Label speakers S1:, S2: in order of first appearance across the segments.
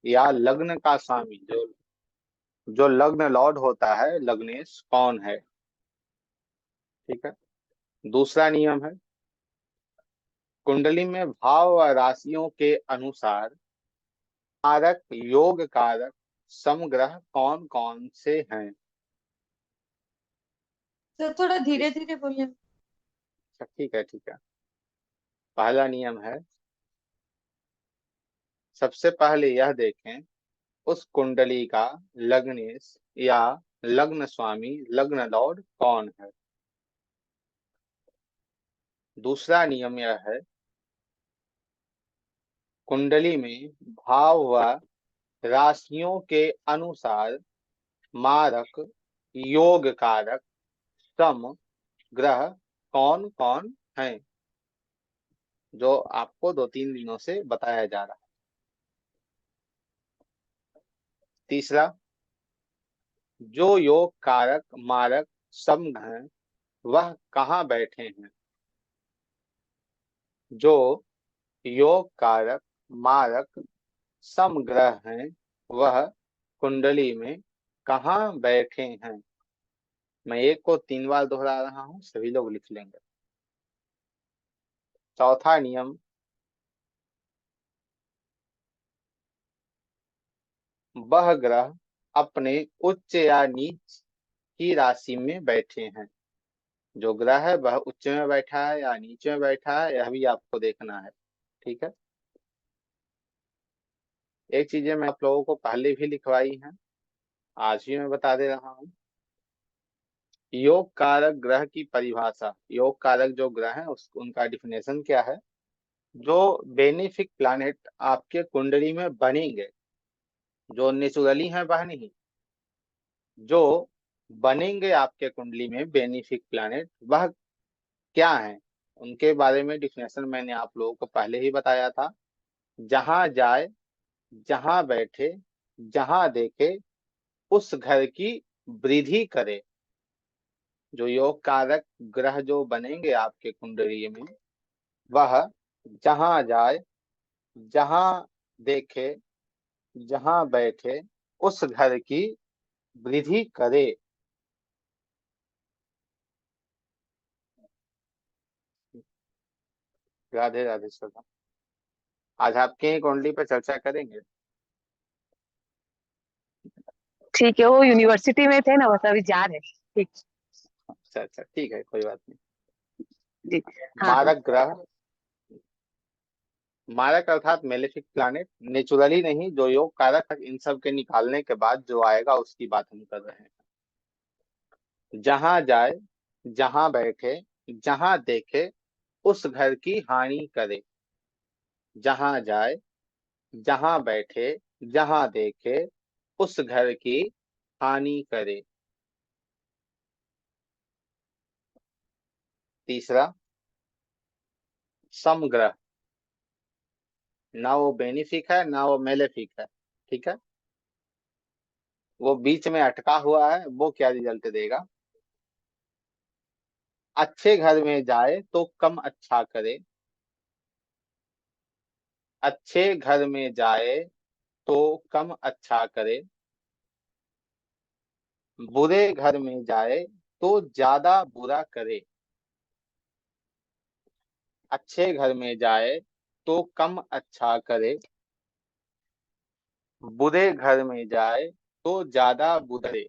S1: या लग्न का स्वामी, जो जो लग्न लॉर्ड होता है, लग्नेश कौन है। ठीक है। दूसरा नियम है, कुंडली में भाव व राशियों के अनुसार कारक, योग कारक, समग्रह कौन कौन से हैं।
S2: तो थोड़ा धीरे
S1: इस
S2: धीरे बोलिए।
S1: अच्छा, ठीक है ठीक है। पहला नियम है, सबसे पहले यह देखें उस कुंडली का लग्नेश या लग्न स्वामी, लग्न लॉर्ड कौन है। दूसरा नियम यह है, कुंडली में भाव व राशियों के अनुसार मारक, योग कारक, सम ग्रह कौन कौन हैं, जो आपको 2-3 दिनों से बताया जा रहा है। तीसरा, जो योग कारक, मारक, सम हैं वह कहाँ बैठे हैं। जो योग कारक, मारक, सम ग्रह हैं वह कुंडली में कहाँ बैठे हैं। मैं एक को 3 बार दोहरा रहा हूँ, सभी लोग लिख लेंगे। चौथा नियम, वह ग्रह अपने उच्च या नीच की राशि में बैठे हैं। जो ग्रह है वह उच्च में बैठा है या नीचे में बैठा है, यह भी आपको देखना है। ठीक है। एक चीजें मैं आप लोगों को पहले भी लिखवाई हैं, आज भी मैं बता दे रहा हूँ। योग कारक ग्रह की परिभाषा, योग कारक जो ग्रह है उस उनका डिफिनेशन क्या है। जो बेनिफिक प्लैनेट आपके कुंडली में बनेंगे, जो नेचुरली हैं वह नहीं, जो बनेंगे आपके कुंडली में बेनिफिक प्लैनेट, वह क्या है, उनके बारे में डिफिनेशन मैंने आप लोगों को पहले ही बताया था। जहां जाए, जहां बैठे, जहां देखे, उस घर की वृद्धि करे। जो योग कारक ग्रह जो बनेंगे आपके कुंडली में, वह जहां जाए, जहां देखे, जहां बैठे, उस घर की वृद्धि करे। राधे राधे सदा। आज आपके ही कुंडली पर चर्चा करेंगे।
S3: ठीक है, वो यूनिवर्सिटी में थे ना, बस अभी जा रहे हैं। ठीक।
S1: अच्छा अच्छा, ठीक है, कोई बात नहीं।
S3: जी। हाँ हाँ।
S1: मारक ग्रह, मारक अर्थात मेलेफिक प्लैनेट, नेचुरली नहीं, जो योग कारक इन सब के निकालने के बाद जो आएगा उसकी बात हम कर रहे हैं। जहां जाए, जहां बैठे, जहां देखे, उस घर की हानि करे। जहां जाए, जहां बैठे, जहां देखे, उस घर की हानि करे। तीसरा, समग्रह, ना वो बेनिफिक है ना वो मेलेफिक है। ठीक है। वो बीच में अटका हुआ है, वो क्या रिजल्ट देगा। अच्छे घर में जाए तो कम अच्छा करे, अच्छे घर में जाए तो कम अच्छा करे, बुरे घर में जाए तो ज्यादा बुरा करे। अच्छे घर में जाए तो कम अच्छा करे, बुरे घर में जाए तो ज्यादा बुरे।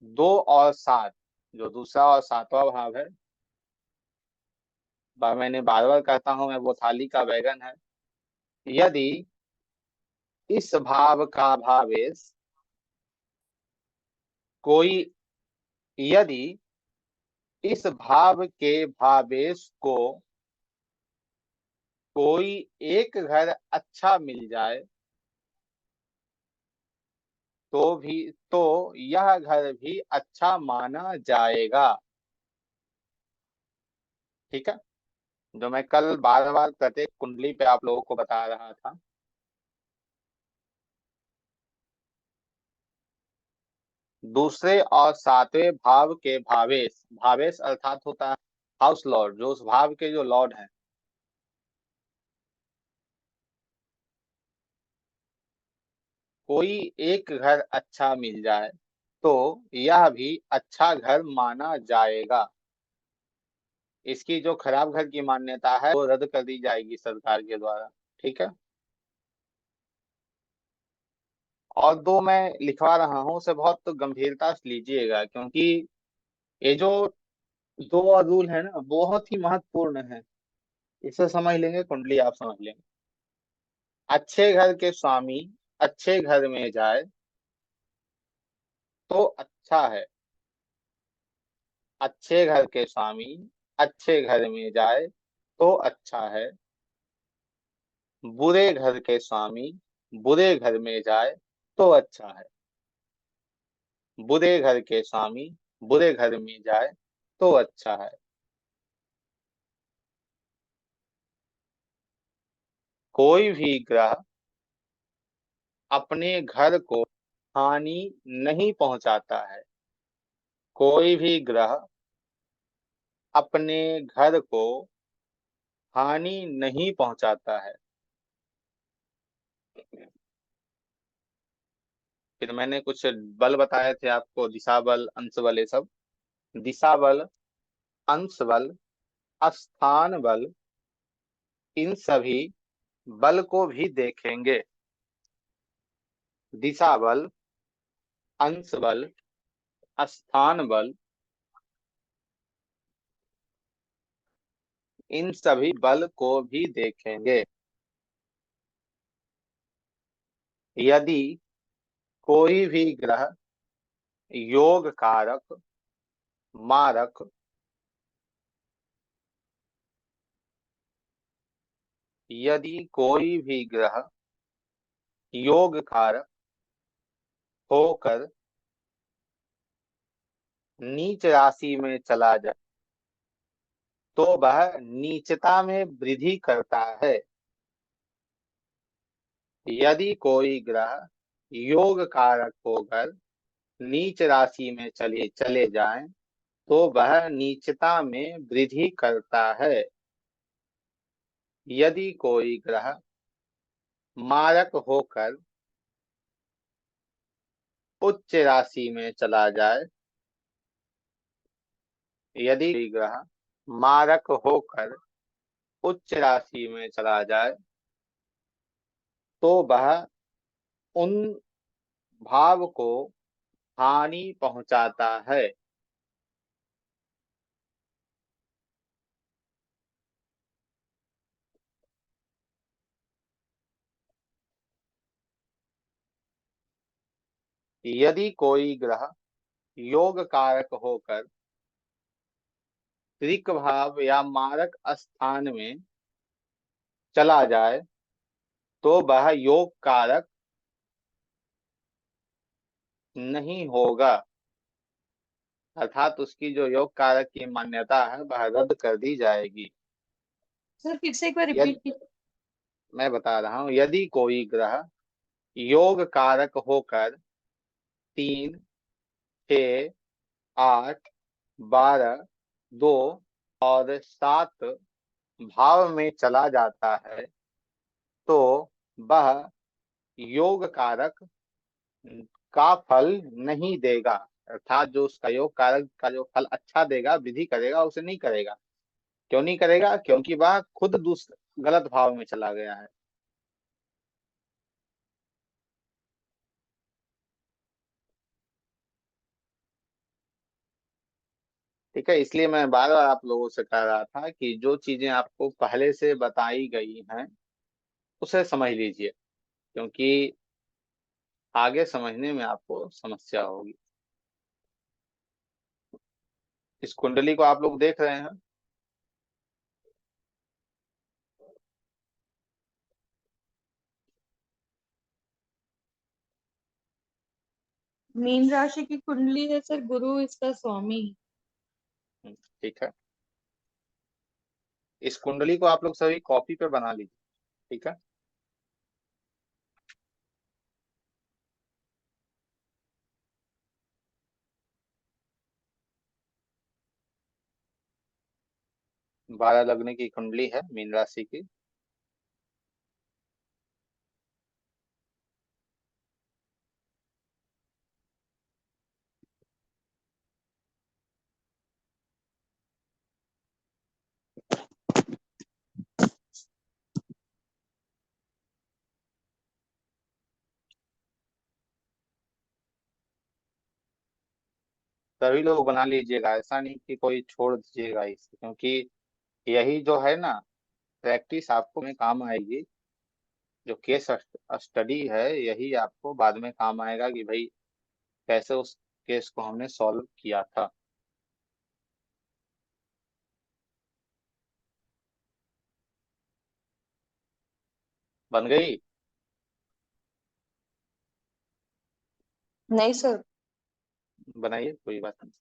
S1: 2 और 7, जो दूसरा और सातवां भाव है, मैंने बार बार कहता हूं मैं, वो थाली का बैगन है। यदि इस भाव का भावेश कोई, यदि इस भाव के भावेश को कोई एक घर अच्छा मिल जाए तो यह घर भी अच्छा माना जाएगा। ठीक है। जो मैं कल बार बार प्रत्येक कुंडली पे आप लोगों को बता रहा था। दूसरे और सातवें भाव के भावेश, भावेश अर्थात होता है हाउस लॉर्ड, जो उस भाव के जो लॉर्ड हैं। कोई एक घर अच्छा मिल जाए तो यह भी अच्छा घर माना जाएगा। इसकी जो खराब घर की मान्यता है वो रद्द कर दी जाएगी सरकार के द्वारा। ठीक है। और दो मैं लिखवा रहा हूँ, उसे बहुत गंभीरता से लीजिएगा, क्योंकि ये जो दो रूल है ना बहुत ही महत्वपूर्ण है। इसे समझ लेंगे, कुंडली आप समझ लेंगे। अच्छे घर के स्वामी अच्छे घर में जाए तो अच्छा है। अच्छे घर के स्वामी अच्छे घर में जाए तो अच्छा है। बुरे घर के स्वामी बुरे घर में जाए तो अच्छा है। बुरे घर के स्वामी बुरे घर में जाए तो अच्छा है। कोई भी ग्रह अपने घर को हानि नहीं पहुंचाता है। कोई भी ग्रह अपने घर को हानि नहीं पहुंचाता है। फिर मैंने कुछ बल बताए थे आपको, दिशा बल, अंश बल, ये सब। दिशा बल, अंश बल, स्थान बल, इन सभी बल को भी देखेंगे। दिशा बल, अंश बल, स्थान बल, इन सभी बल को भी देखेंगे। यदि कोई भी ग्रह योग कारक, मारक, यदि कोई भी ग्रह योग कारक होकर नीच राशि में चला जाए तो वह नीचता में वृद्धि करता है। यदि कोई ग्रह योग कारक होकर नीच राशि में चले चले जाएं तो वह नीचता में वृद्धि करता है। यदि कोई ग्रह मारक होकर उच्च राशि में चला जाए, यदि कोई ग्रह मारक होकर उच्च राशि में चला जाए तो वह उन भाव को हानि पहुंचाता है। यदि कोई ग्रह योग कारक होकर ऋक भाव या मारक स्थान में चला जाए तो वह योग कारक नहीं होगा, अर्थात उसकी जो योग कारक की मान्यता है वह रद्द कर दी जाएगी।
S3: सर फिर से एक बार
S1: यदि,
S3: रिपीट कीजिए।
S1: मैं बता रहा हूं, यदि कोई ग्रह योग कारक होकर 3, 6, 8, 12, 2 और 7 भाव में चला जाता है तो वह योग कारक का फल नहीं देगा, अर्थात जो उसका योग कारक का जो फल अच्छा देगा, वृद्धि करेगा, उसे नहीं करेगा। क्यों नहीं करेगा? क्योंकि वह खुद दूसरे गलत भाव में चला गया है। ठीक है, इसलिए मैं बार बार आप लोगों से कह रहा था कि जो चीजें आपको पहले से बताई गई हैं उसे समझ लीजिए, क्योंकि आगे समझने में आपको समस्या होगी। इस कुंडली को आप लोग देख रहे हैं।
S2: मीन राशि की कुंडली है सर, गुरु इसका स्वामी।
S1: ठीक है, इस कुंडली को आप लोग सभी कॉपी पे बना लीजिए। ठीक है। 12 लगने की कुंडली है मीन राशि की। सभी लोग बना लीजिएगा, ऐसा नहीं कि कोई छोड़ दीजिएगा इसे, क्योंकि यही जो है ना, प्रैक्टिस आपको में काम आएगी। जो केस स्टडी है यही आपको बाद में काम आएगा कि भाई कैसे उस केस को हमने सॉल्व किया था। बन गई?
S2: नहीं सर।
S1: बनाइए, कोई बात नहीं।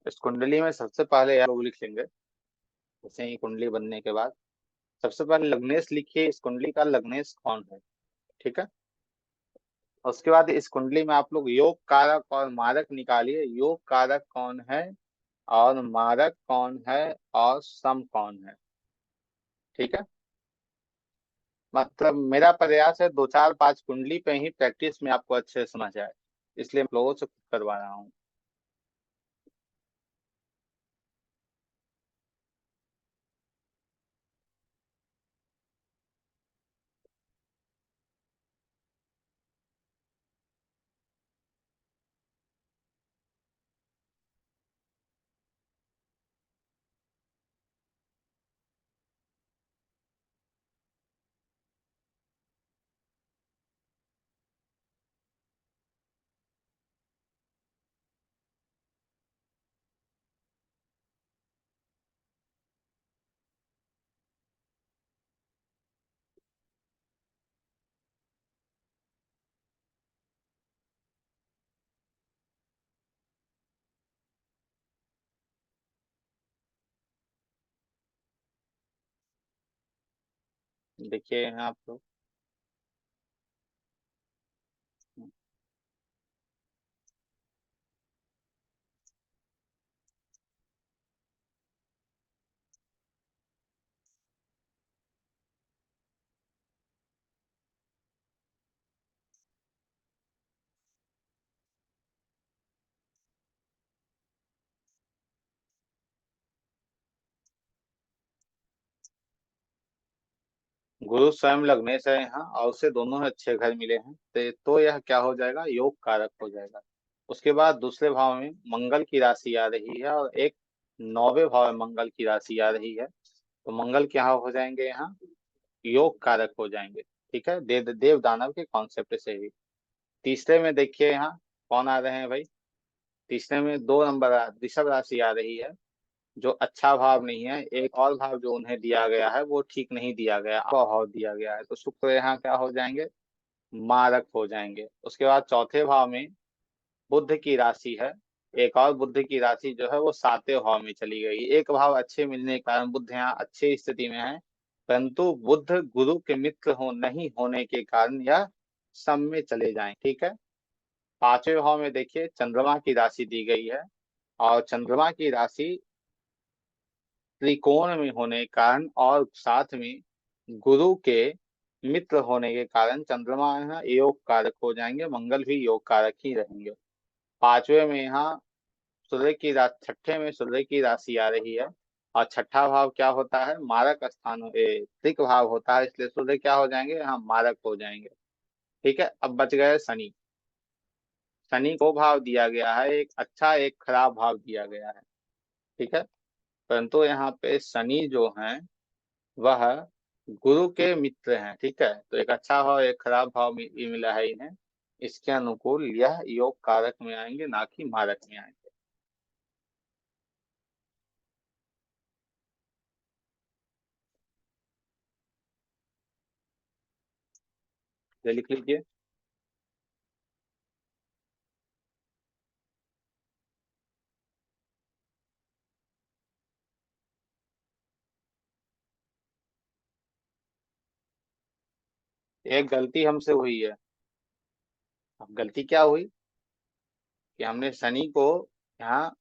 S1: इस कुंडली में सबसे पहले आप लोग लिख लेंगे, जैसे ही कुंडली बनने के बाद सबसे पहले लग्नेश लिखिए, इस कुंडली का लग्नेश कौन है। ठीक है। उसके बाद इस कुंडली में आप लोग योग कारक और मारक निकालिए, योग कारक कौन है और मारक कौन है और सम कौन है। ठीक है। मतलब मेरा प्रयास है 2 4 5 कुंडली पे ही प्रैक्टिस में आपको अच्छे से समझ आए, इसलिए मैं लोगों से करवा रहा हूँ। देखिए यहाँ आप लोग, गुरु स्वयं लग्नेश है यहाँ और उससे दोनों ही अच्छे घर मिले हैं, तो यह क्या हो जाएगा, योग कारक हो जाएगा। उसके बाद दूसरे भाव में मंगल की राशि आ रही है और एक 9वें भाव में मंगल की राशि आ रही है, तो मंगल क्या हो जाएंगे यहाँ, योग कारक हो जाएंगे। ठीक है, देव दानव के कॉन्सेप्ट से ही। तीसरे में देखिए यहाँ कौन आ रहे हैं भाई, तीसरे में 2 नंबर वृषभ राशि आ रही है, जो अच्छा भाव नहीं है। एक और भाव जो उन्हें दिया गया है वो ठीक नहीं दिया गया, भाव दिया गया है, तो शुक्र यहाँ क्या हो जाएंगे, मारक हो जाएंगे। उसके बाद चौथे भाव में बुध की राशि है, एक और बुध की राशि जो है वो 7वें भाव में चली गई। एक भाव अच्छे मिलने के कारण बुध यहाँ अच्छी स्थिति में है, परंतु बुध गुरु के मित्र नहीं होने के कारण यह सम में चले जाएं। ठीक है। 5वें भाव में देखिए चंद्रमा की राशि दी गई है, और चंद्रमा की राशि त्रिकोण में होने के कारण और साथ में गुरु के मित्र होने के कारण चंद्रमा यहाँ योग कारक हो जाएंगे, मंगल भी योग कारक ही रहेंगे। 5वें में यहाँ सूर्य की राशि, 6ठे में सूर्य की राशि आ रही है, और छठा भाव क्या होता है, मारक स्थान त्रिक भाव होता है, इसलिए सूर्य क्या हो जाएंगे, यहाँ मारक हो जाएंगे। ठीक है। अब बच गए शनि। शनि को भाव दिया गया है, एक अच्छा एक खराब भाव दिया गया है। ठीक है। परंतु यहाँ पे शनि जो है वह गुरु के मित्र हैं, ठीक है। तो एक अच्छा भाव एक खराब भाव मिला है इन्हें, इसके अनुकूल यह योग कारक में आएंगे, ना कि मारक में आएंगे। ये लिख लीजिए। एक गलती हमसे हुई है। अब गलती क्या हुई कि हमने शनि को यहाँ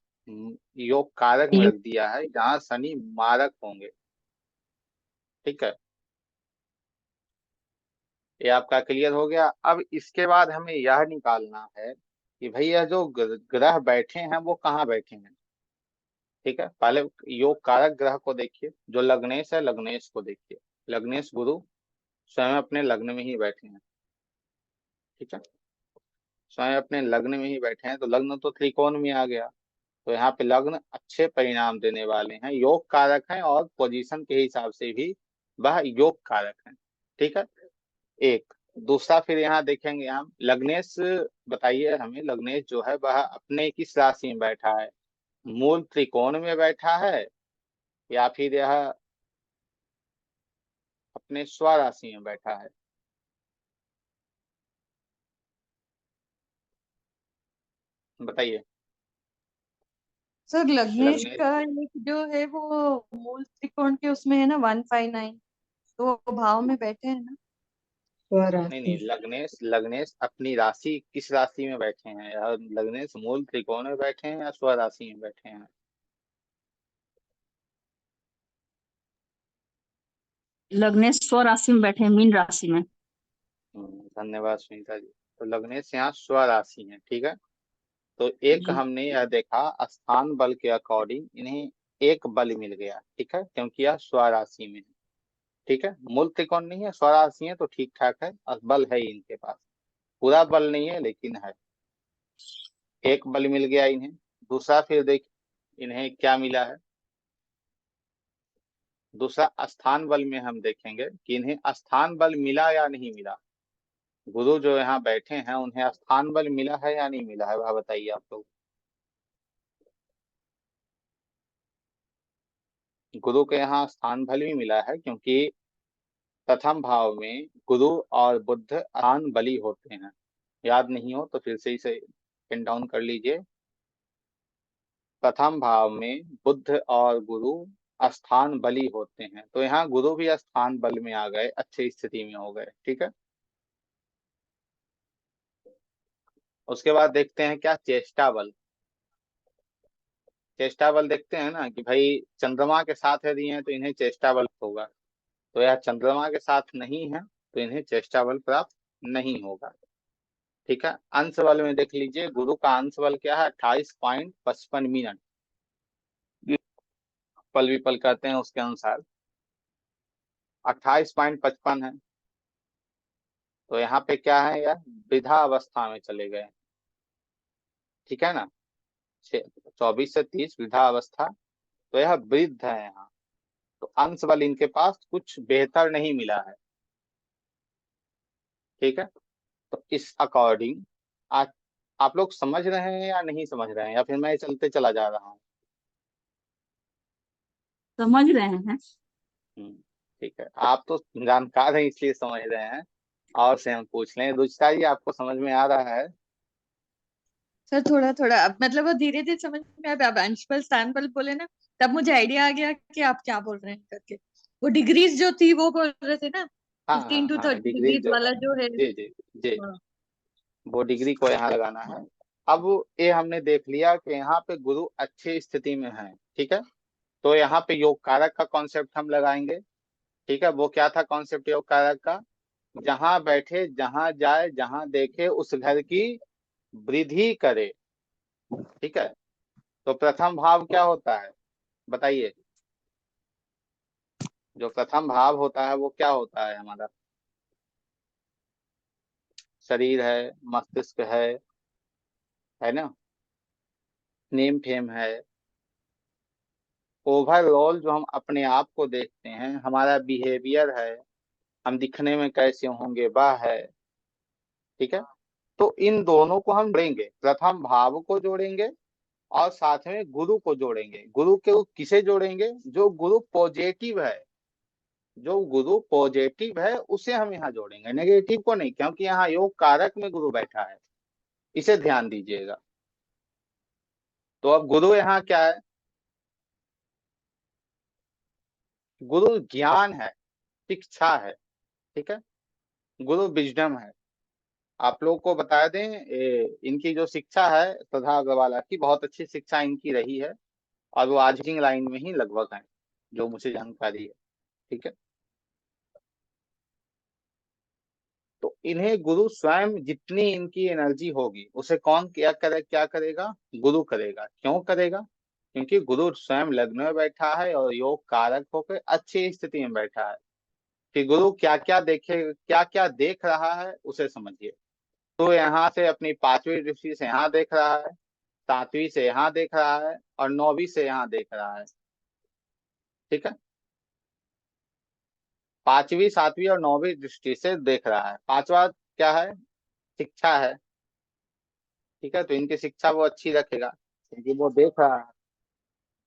S1: योग कारक में रख दिया है, जहाँ शनि मारक होंगे, ठीक है। ये आपका क्लियर हो गया। अब इसके बाद हमें यह निकालना है कि भैया जो ग्रह बैठे हैं वो कहाँ बैठे हैं, ठीक है। पहले योग कारक ग्रह को देखिए, जो लग्नेश है लग्नेश को देखिए। लग्नेश गुरु स्वयं अपने लग्न में ही बैठे हैं, ठीक है। स्वयं अपने लग्न में ही बैठे हैं, तो लग्न तो त्रिकोण में आ गया। तो यहाँ पे लग्न अच्छे परिणाम देने वाले हैं, योग कारक हैं, और पोजीशन के हिसाब से भी वह योग कारक हैं, ठीक है। एक दूसरा फिर यहाँ देखेंगे हम लग्नेश। बताइए हमें, लग्नेश जो है वह अपने किस राशि में बैठा है, मूल त्रिकोण में बैठा है, या फिर यह अपने स्वराशि में बैठा है? बताइए।
S2: सर लग्नेश
S1: लग्नेश,
S2: का एक जो है वो मूल त्रिकोण के उसमें है ना 159, तो वो भाव में बैठे हैं ना।
S1: नहीं
S2: स्वराशि।
S1: नहीं, लग्नेश लग्नेश अपनी राशि किस राशि में बैठे हैं, या लग्नेश मूल त्रिकोण में बैठे हैं या स्वराशि में बैठे हैं?
S4: लग्नेश स्व राशि में बैठे हैं, मीन राशि में।
S1: धन्यवाद सुनीता जी। तो लग्नेश यहाँ स्वराशि है, ठीक है। तो एक
S4: जी।
S1: हमने यह देखा स्थान बल के अकॉर्डिंग इन्हें एक बल मिल गया, ठीक है, क्योंकि यह स्वराशि में है, ठीक है। मूल त्रिकोण नहीं है, स्वराशि है, तो ठीक ठाक है, और बल है इनके पास। पूरा बल नहीं है लेकिन है, एक बल मिल गया इन्हें। दूसरा फिर देख इन्हें क्या मिला है। दूसरा स्थान बल में हम देखेंगे कि इन्हें स्थान बल मिला या नहीं मिला। गुरु जो यहाँ बैठे हैं उन्हें स्थान बल मिला है या नहीं मिला है, वह बताइए आप लोग। गुरु के यहाँ स्थान बल भी मिला है, क्योंकि प्रथम भाव में गुरु और बुध स्थान बली होते हैं। याद नहीं हो तो फिर से इसे पिन डाउन कर लीजिए। प्रथम भाव में बुध और गुरु स्थान बली होते हैं, तो यहाँ गुरु भी स्थान बल में आ गए, अच्छी स्थिति में हो गए, ठीक है। उसके बाद देखते हैं क्या, चेष्टा बल। चेष्टा बल देखते हैं ना कि भाई चंद्रमा के साथ यदि हैं तो इन्हें चेष्टा बल होगा, तो यह चंद्रमा के साथ नहीं है, तो इन्हें चेष्टा बल प्राप्त नहीं होगा, ठीक है। अंश बल में देख लीजिए, गुरु का अंश बल क्या है, 28.55 पल विपल कहते हैं उसके अनुसार 28.55 है। तो यहाँ पे क्या है यार, वृद्धा अवस्था में चले गए, ठीक है ना। 24 से 30 वृद्धा अवस्था, तो यह वृद्ध है यहाँ। तो अंश बल इनके पास कुछ बेहतर नहीं मिला है, ठीक है। तो इस अकॉर्डिंग आज आप लोग समझ रहे हैं या नहीं समझ रहे हैं, या फिर मैं चलते चला जा रहा हूँ?
S4: समझ रहे हैं।
S1: हम्म, ठीक है। आप तो जानकार हैं इसलिए समझ रहे हैं, और से हम पूछ लें, रुचिता जी आपको समझ में आ रहा है?
S2: सर थोड़ा थोड़ा अब मतलब वो धीरे धीरे समझ में आया। अब अंश बल स्थान बल बोले ना, तब मुझे आइडिया आ गया कि आप क्या बोल रहे हैं करके। वो डिग्रीज जो थी वो बोल रहे थे ना,
S1: हाँ
S2: 15
S1: हाँ
S2: टू
S1: हाँ,
S2: 30
S1: डिग्री
S2: डिग्रीज
S1: जो है,
S2: वाला जो है।
S1: जी जी जी,
S2: हाँ।
S1: वो डिग्री को यहाँ लगाना है। अब ये हमने देख लिया कि यहाँ पे गुरु अच्छी स्थिति में है, ठीक है। तो यहाँ पे योग कारक का कॉन्सेप्ट हम लगाएंगे, ठीक है। वो क्या था कॉन्सेप्ट योग कारक का, जहां बैठे जहां जाए जहां देखे उस घर की वृद्धि करे, ठीक है। तो प्रथम भाव क्या होता है, बताइए। जो प्रथम भाव होता है वो क्या होता है हमारा, शरीर है, मस्तिष्क है ना, नेम फेम है, ओवरऑल जो हम अपने आप को देखते हैं, हमारा बिहेवियर है, हम दिखने में कैसे होंगे वह है। ठीक है, तो इन दोनों को हम जोड़ेंगे, प्रथम भाव को जोड़ेंगे और साथ में गुरु को जोड़ेंगे। गुरु के किसे जोड़ेंगे? जो गुरु पॉजिटिव है, जो गुरु पॉजिटिव है उसे हम यहाँ जोड़ेंगे, नेगेटिव को नहीं, क्योंकि यहाँ योग कारक में गुरु बैठा है, इसे ध्यान दीजिएगा। तो अब गुरु यहाँ क्या है? गुरु ज्ञान है, शिक्षा है। ठीक है, गुरु विजडम है। आप लोग को बता दें, इनकी जो शिक्षा है श्रद्धा अग्रवाल की, बहुत अच्छी शिक्षा इनकी रही है और वो आज की लाइन में ही लगभग है, जो मुझे जानकारी है। ठीक है, तो इन्हें गुरु स्वयं, जितनी इनकी एनर्जी होगी उसे कौन क्या करेगा? गुरु करेगा। क्यों करेगा? क्योंकि गुरु स्वयं लग्न में बैठा है और योग कारक होकर अच्छी स्थिति में बैठा है। कि गुरु क्या क्या देखे, क्या क्या देख रहा है उसे समझिए। तो यहाँ से अपनी पांचवी दृष्टि से यहाँ देख रहा है, सातवीं से यहाँ देख रहा है और नौवीं से यहाँ देख रहा है। ठीक है, पांचवी, सातवीं और नौवीं दृष्टि से देख रहा है। पांचवा क्या है? शिक्षा है। ठीक है, तो इनकी शिक्षा वो अच्छी रखेगा क्योंकि वो देख रहा है।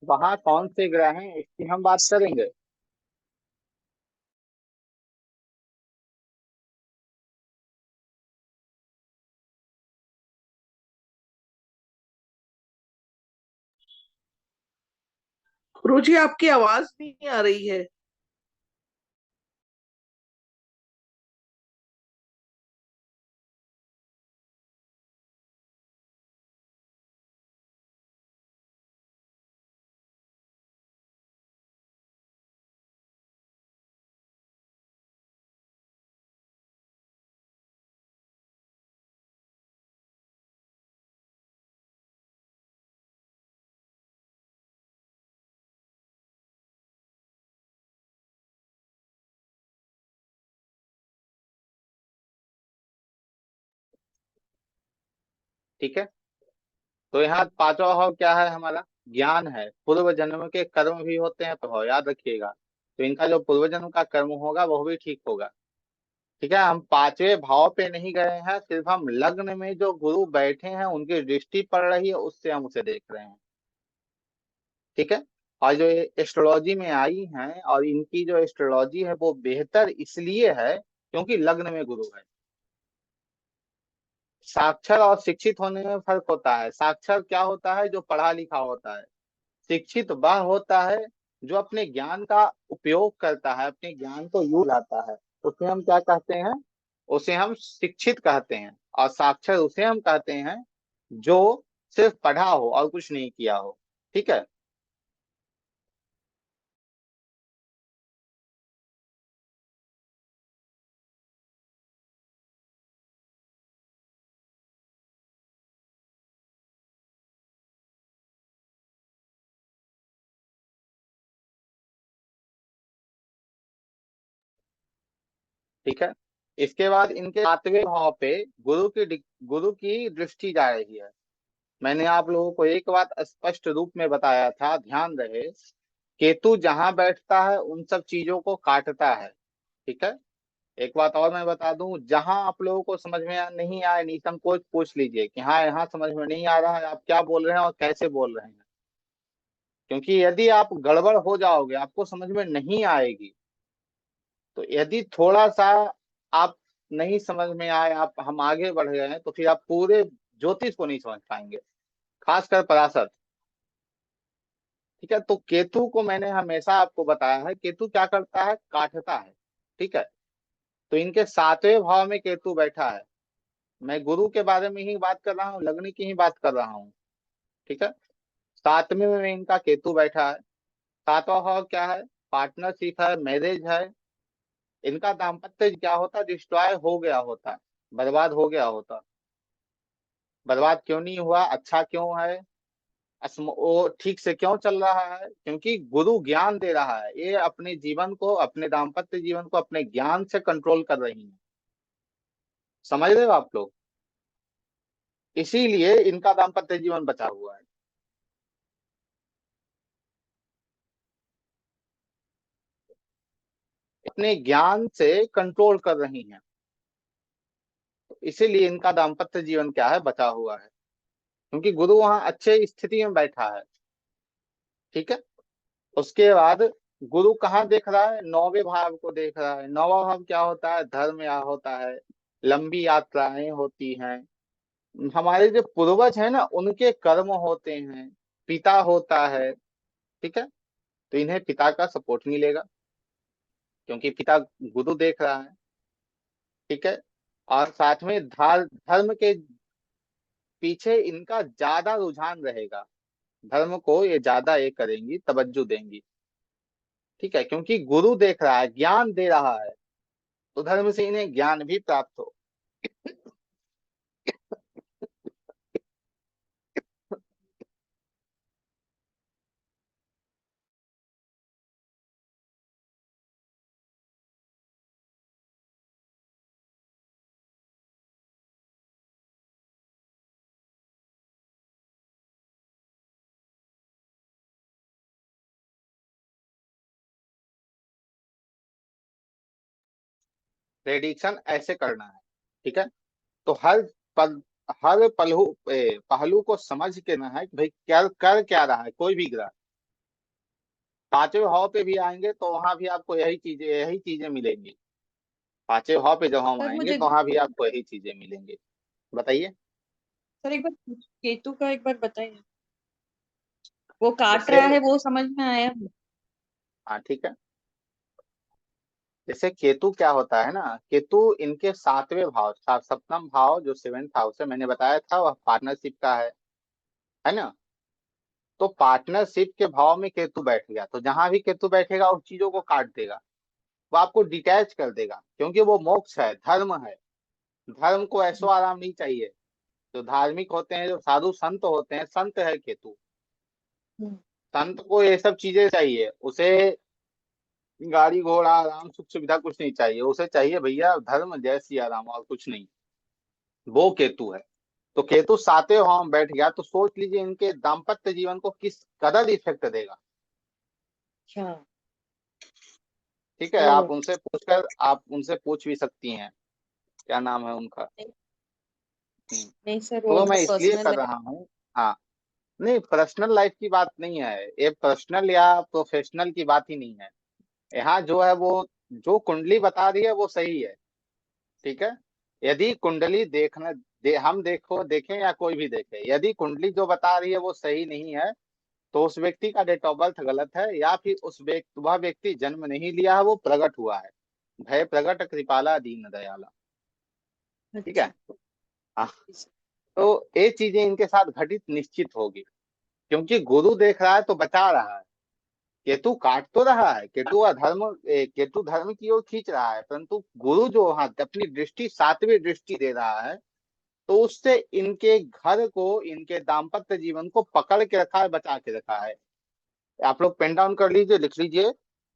S1: वहां कौन से ग्रह हैं इसकी हम बात करेंगे।
S5: गुरुजी आपकी आवाज नहीं आ रही है।
S1: ठीक है, तो यहाँ पांचवा भाव क्या है हमारा? ज्ञान है। पूर्व जन्म के कर्म भी होते हैं प्रभाव, याद रखिएगा। तो इनका जो पूर्व जन्म का कर्म होगा वह भी ठीक होगा। ठीक है, हम पांचवें भाव पे नहीं गए हैं, सिर्फ हम लग्न में जो गुरु बैठे हैं उनकी दृष्टि पड़ रही है उससे हम उसे देख रहे हैं। ठीक है, और जो ये एस्ट्रोलॉजी में आई हैं और इनकी जो एस्ट्रोलॉजी है वो बेहतर इसलिए है क्योंकि लग्न में गुरु है। साक्षर और शिक्षित होने में फर्क होता है। साक्षर क्या होता है? जो पढ़ा लिखा होता है। शिक्षित वह होता है जो अपने ज्ञान का उपयोग करता है, अपने ज्ञान को यूज लाता है। उसे हम क्या कहते हैं? उसे हम शिक्षित कहते हैं। और साक्षर उसे हम कहते हैं जो सिर्फ पढ़ा हो और कुछ नहीं किया हो। ठीक है, ठीक है। इसके बाद इनके सातवें भाव पे गुरु की दृष्टि जा रही है। मैंने आप लोगों को एक बात स्पष्ट रूप में बताया था, ध्यान रहे। केतु जहां बैठता है उन सब चीजों को काटता है। ठीक है, एक बात और मैं बता दूं, जहां आप लोगों को समझ में नहीं आए, निसंकोच पूछ लीजिए कि हाँ यहाँ समझ में नहीं आ रहा है, आप क्या बोल रहे हैं और कैसे बोल रहे हैं। क्योंकि यदि आप गड़बड़ हो जाओगे, आपको समझ में नहीं आएगी। तो यदि थोड़ा सा आप नहीं समझ में आए, आप हम आगे बढ़ गए हैं, तो फिर आप पूरे ज्योतिष को नहीं समझ पाएंगे, खासकर पराशर। ठीक है, तो केतु को मैंने हमेशा आपको बताया है, केतु क्या करता है? काटता है। ठीक है, तो इनके सातवें भाव में केतु बैठा है। मैं गुरु के बारे में ही बात कर रहा हूँ, लग्न की ही बात कर रहा हूँ। ठीक है, सातवें में इनका केतु बैठा है। सातवां भाव क्या है? पार्टनरशिप है, मैरिज है। इनका दाम्पत्य क्या होता? डिस्ट्रॉय हो गया होता, बर्बाद हो गया होता। बर्बाद क्यों नहीं हुआ? अच्छा क्यों है? वो ठीक से क्यों चल रहा है? क्योंकि गुरु ज्ञान दे रहा है। ये अपने जीवन को, अपने दाम्पत्य जीवन को अपने ज्ञान से कंट्रोल कर रही है। समझ रहे हो आप लोग? इसीलिए इनका दाम्पत्य जीवन बचा हुआ है। अपने ज्ञान से कंट्रोल कर रही हैं। तो इसीलिए इनका दाम्पत्य जीवन क्या है, बचा हुआ है, क्योंकि गुरु वहां अच्छे स्थिति में बैठा है। ठीक है। उसके बाद गुरु कहाँ देख रहा है, नौवें भाव को देख रहा है। नौवां भाव क्या होता है, धर्म या होता है, लंबी यात्राएं होती हैं, हमारे जो पूर्वज है ना उनके कर्म होते हैं, पिता होता है। ठीक है। तो इन्हें पिता का सपोर्ट मिलेगा, क्योंकि पिता गुरु देख रहा है। ठीक है। और साथ में धर्म के पीछे इनका ज्यादा रुझान रहेगा, धर्म को ये ज्यादा ये करेंगी, तवज्जो देंगी। ठीक है, क्योंकि गुरु देख रहा है, ज्ञान दे रहा है, तो धर्म से इन्हें ज्ञान भी प्राप्त हो। प्रेडिक्शन ऐसे करना है। ठीक है। तो पल हर पहलू को समझ के ना है कि भाई क्या कर क्या रहा है कोई भी ग्रह। पांचवें भाव पे भी आएंगे तो वहां भी आपको यही चीजें मिलेंगी। पांचवें भाव पे जब हम
S2: सर
S1: आएंगे
S2: मुझे
S1: तो वहां भी आपको यही चीजें मिलेंगी। बताइए।
S2: सर एक बार केतु का एक बार बताइए, वो काट
S1: जैसे,
S2: रहा है वो समझ में आया।
S1: हाँ ठीक है। जैसे केतु क्या होता है ना, केतु इनके सातवें भाव, सप्तम भाव जो सेवेंथ हाउस है, मैंने बताया था वह पार्टनरशिप का है ना। तो पार्टनरशिप के भाव में केतु बैठ गया, तो जहां भी केतु बैठेगा उस चीजों को काट देगा, वो आपको डिटैच कर देगा, क्योंकि वो मोक्ष है, धर्म है। धर्म को ऐसो आराम नहीं चाहिए। जो धार्मिक होते हैं, जो साधु संत होते हैं, संत है केतु।
S2: हम्म,
S1: संत को ये सब चीजें चाहिए, उसे गाड़ी घोड़ा आराम सुख सुविधा कुछ नहीं चाहिए, उसे चाहिए भैया धर्म जय सिया राम, और कुछ नहीं। वो केतु है। तो केतु सातवें भाव में बैठ गया, तो सोच लीजिए इनके दाम्पत्य जीवन को किस कदर इफेक्ट देगा।
S2: अच्छा।
S1: ठीक है,
S2: ओ
S1: आप उनसे पूछ भी सकती हैं, क्या नाम है उनका।
S2: नहीं,
S1: हम्म।
S2: नहीं सर वो
S1: तो मैं इसलिए
S2: पर्सनल
S1: कर
S2: है।
S1: रहा हूँ। हाँ, नहीं पर्सनल लाइफ की बात नहीं है ये, पर्सनल या प्रोफेशनल की बात ही नहीं है। यहाँ जो है वो, जो कुंडली बता रही है वो सही है। ठीक है। यदि कुंडली हम देखें या कोई भी देखे, यदि कुंडली जो बता रही है वो सही नहीं है, तो उस व्यक्ति का डेट ऑफ बर्थ गलत है, या फिर वह व्यक्ति जन्म नहीं लिया है, वो प्रकट हुआ है। भय प्रकट कृपाला दीन दयाला। ठीक है।
S2: अच्छा।
S1: हाँ। तो ये चीजें इनके साथ घटित निश्चित होगी, क्योंकि गुरु देख रहा है तो बचा रहा है। केतु काट तो रहा है, केतु धर्म की ओर खींच रहा है, परंतु गुरु जो वहां अपनी दृष्टि, सातवीं दृष्टि दे रहा है, तो उससे इनके घर को, इनके दाम्पत्य जीवन को पकड़ के रखा है, बचा के रखा है। आप लोग पेन डाउन कर लीजिए, लिख लीजिए।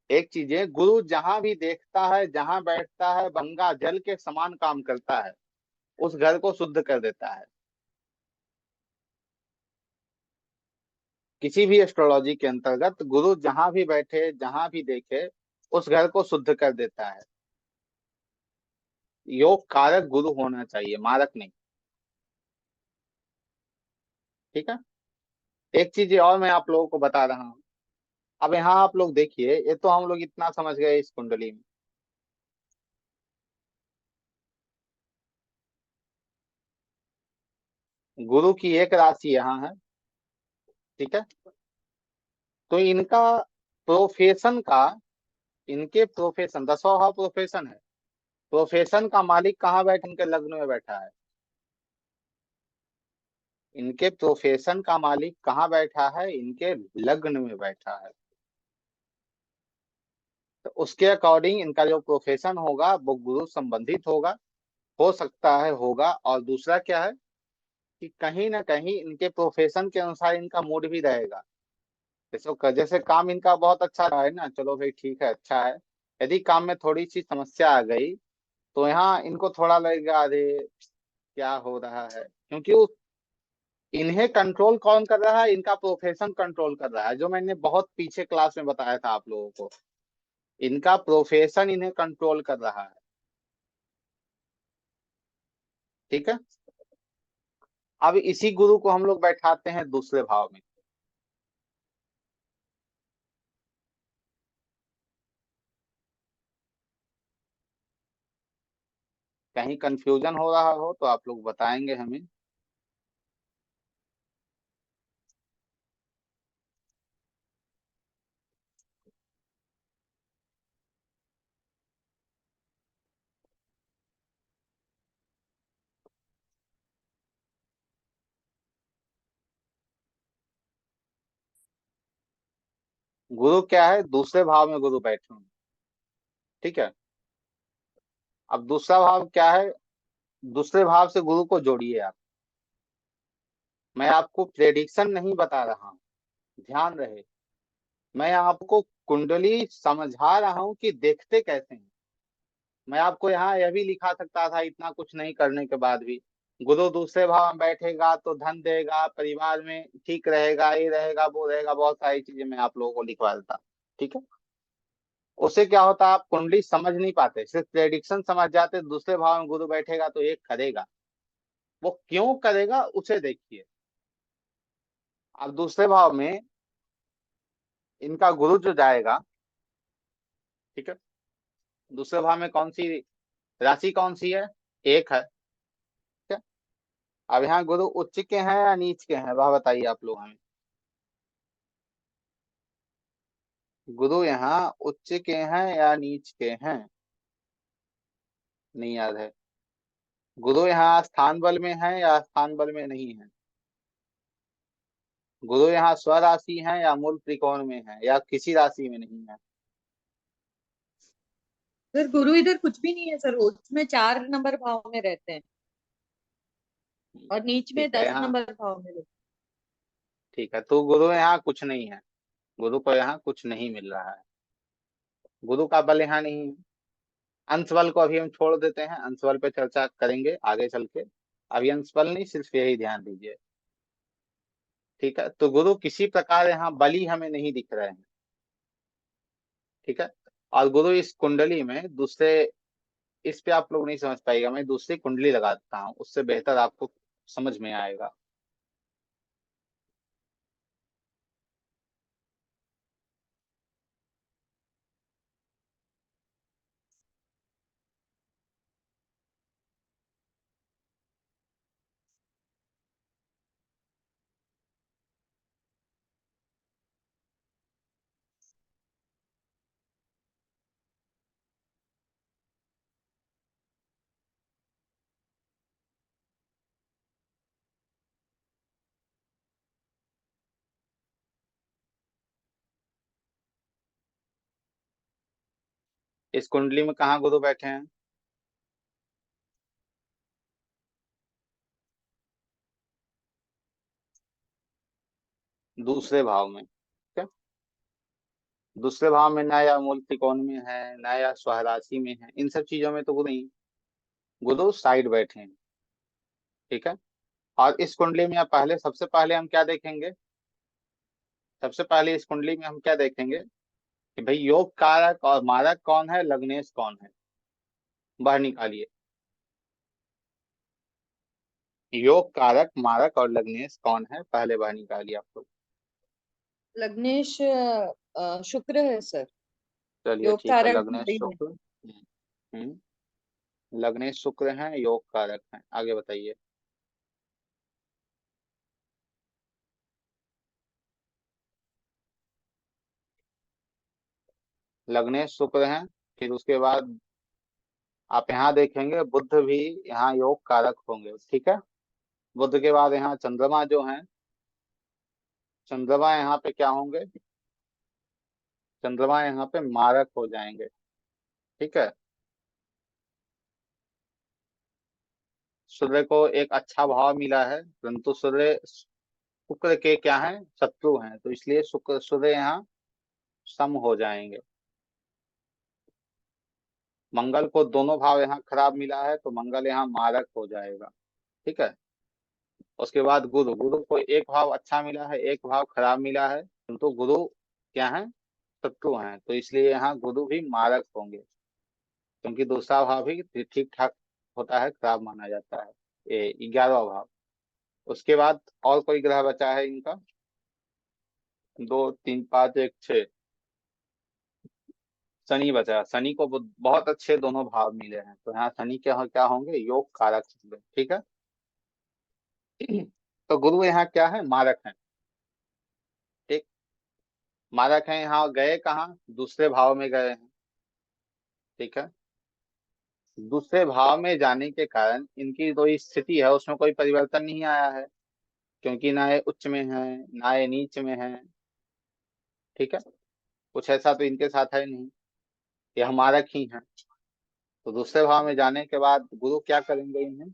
S1: एक चीज है, गुरु जहां भी देखता है, जहां बैठता है, गंगा जल के समान काम करता है, उस घर को शुद्ध कर देता है। किसी भी एस्ट्रोलॉजी के अंतर्गत गुरु जहां भी बैठे, जहां भी देखे, उस घर को शुद्ध कर देता है। योग कारक गुरु होना चाहिए, मारक नहीं। ठीक है। एक चीज और मैं आप लोगों को बता रहा हूँ। अब यहाँ आप लोग देखिए, ये तो हम लोग इतना समझ गए इस कुंडली में। गुरु की एक राशि यहाँ है। ठीक है। तो इनका प्रोफेशन का, इनके प्रोफेशन, 10वां भाव प्रोफेशन है। प्रोफेशन का मालिक कहाँ बैठा, इनके लग्न में बैठा है। इनके प्रोफेशन का मालिक कहाँ बैठा है, इनके लग्न में बैठा है। तो उसके अकॉर्डिंग इनका जो प्रोफेशन होगा वो गुरु संबंधित होगा, हो सकता है होगा। और दूसरा क्या है कि कहीं ना कहीं इनके प्रोफेशन के अनुसार इनका मूड भी रहेगा। जैसे काम इनका बहुत अच्छा रहा है ना, चलो भाई ठीक है, अच्छा है। यदि काम में थोड़ी सी समस्या आ गई, तो यहाँ इनको थोड़ा लगेगा, अरे क्या हो रहा है, क्योंकि इन्हें कंट्रोल कौन कर रहा है, इनका प्रोफेशन कंट्रोल कर रहा है, जो मैंने बहुत पीछे क्लास में बताया था आप लोगों को। इनका प्रोफेशन इन्हें कंट्रोल कर रहा है। ठीक है, अब इसी गुरु को हम लोग बैठाते हैं दूसरे भाव में। कहीं कंफ्यूजन हो रहा हो तो आप लोग बताएंगे हमें। गुरु क्या है, दूसरे भाव में गुरु बैठे हैं। ठीक है, अब दूसरा भाव क्या है, दूसरे भाव से गुरु को जोड़िए आप। मैं आपको प्रेडिक्शन नहीं बता रहा हूं, ध्यान रहे, मैं आपको कुंडली समझा रहा हूं कि देखते कैसे हैं। मैं आपको यहाँ यह भी लिखा सकता था इतना कुछ नहीं करने के बाद भी, गुरु दूसरे भाव में बैठेगा तो धन देगा, परिवार में ठीक रहेगा, ये रहेगा वो रहेगा, बहुत सारी चीजें मैं आप लोगों को लिखवा देता। ठीक है, उससे क्या होता, आप कुंडली समझ नहीं पाते, सिर्फ प्रेडिक्शन समझ जाते। दूसरे भाव में गुरु बैठेगा तो एक करेगा, वो क्यों करेगा उसे देखिए। अब दूसरे भाव में इनका गुरु जो जाएगा, ठीक है, दूसरे भाव में कौन सी राशि, कौन सी है, एक है। ठीक है, अब यहाँ गुरु उच्च के हैं या नीच के हैं, वह बताइए आप लोग हमें। गुरु यहाँ उच्च के हैं या नीच के हैं, नहीं याद है। गुरु यहाँ स्थान बल में है या स्थान बल में नहीं है। गुरु यहाँ स्वराशि है या मूल त्रिकोण में है या किसी राशि में नहीं है।
S2: सर गुरु इधर कुछ भी नहीं है सर, उसमें 4 नंबर भाव में रहते हैं और नीच में
S1: ठीक है,
S2: 10
S1: यहाँ
S2: नंबर भाव में रहते हैं।
S1: ठीक है, तो गुरु यहाँ कुछ नहीं है, गुरु को यहाँ कुछ नहीं मिल रहा है, गुरु का बल यहाँ नहीं है। अंश बल को अभी हम छोड़ देते हैं, अंश बल पे चर्चा करेंगे आगे चल के, अभी अंश बल नहीं, सिर्फ यही ध्यान दीजिए। ठीक है, तो गुरु किसी प्रकार यहाँ बली हमें नहीं दिख रहे हैं। ठीक है, और गुरु इस कुंडली में दूसरे, इस पे आप लोग नहीं समझ पाएगा, मैं दूसरी कुंडली लगा देता हूँ, उससे बेहतर आपको समझ में आएगा। इस कुंडली में कहाँ गुरु बैठे हैं, दूसरे भाव में। ठीक है, दूसरे भाव में ना या मूल त्रिकोण में है, ना या स्वराशि में है, इन सब चीजों में तो गुरु नहीं, गुरु साइड बैठे हैं। ठीक है, और इस कुंडली में पहले, सबसे पहले हम क्या देखेंगे, सबसे पहले इस कुंडली में हम क्या देखेंगे कि भाई योग कारक और मारक कौन है, लग्नेश कौन है, बाहर निकालिए। योग कारक, मारक और लग्नेश कौन है, पहले बाहर निकालिए आप लोग।
S2: लग्नेश शुक्र है सर,
S1: चलिए
S2: योग
S1: ठीक है,
S2: कारक
S1: लग्नेश
S2: नारी है।
S1: शुक्र। लग्नेश शुक्र हैं, योग कारक हैं, आगे बताइए। लग्नेश शुक्र हैं, फिर उसके बाद आप यहाँ देखेंगे बुध भी यहाँ योग कारक होंगे। ठीक है, बुध के बाद यहाँ चंद्रमा जो है, चंद्रमा यहाँ पे क्या होंगे, चंद्रमा यहाँ पे मारक हो जाएंगे। ठीक है, सूर्य को एक अच्छा भाव मिला है, परंतु सूर्य शुक्र के क्या है, शत्रु हैं, तो इसलिए शुक्र सूर्य यहाँ सम हो जाएंगे। मंगल को दोनों भाव यहाँ खराब मिला है, तो मंगल यहाँ मारक हो जाएगा। ठीक है, उसके बाद गुरु, गुरु को एक भाव अच्छा मिला है, एक भाव खराब मिला है, परंतु गुरु क्या है, शत्रु हैं, तो इसलिए यहाँ गुरु भी मारक होंगे, क्योंकि दूसरा भाव भी ठीक ठाक होता है, खराब माना जाता है। ये 11वां भाव। उसके बाद और कोई ग्रह बचा है इनका? 2 3 5 1 6 शनि बचा। शनि को बहुत अच्छे दोनों भाव मिले हैं, तो यहाँ शनि क्या क्या होंगे? योग कारक होंगे। ठीक है। तो गुरु यहाँ क्या है? मारक है। ठीक। मारक है, यहाँ गए कहाँ? दूसरे भाव में गए हैं। ठीक है। दूसरे भाव में जाने के कारण इनकी जो स्थिति है उसमें कोई परिवर्तन नहीं आया है, क्योंकि ना ये उच्च में है ना ये नीच में है। ठीक है। कुछ ऐसा तो इनके साथ है नहीं, ये मारक ही है। तो दूसरे भाव में जाने के बाद गुरु क्या करेंगे इन्हें?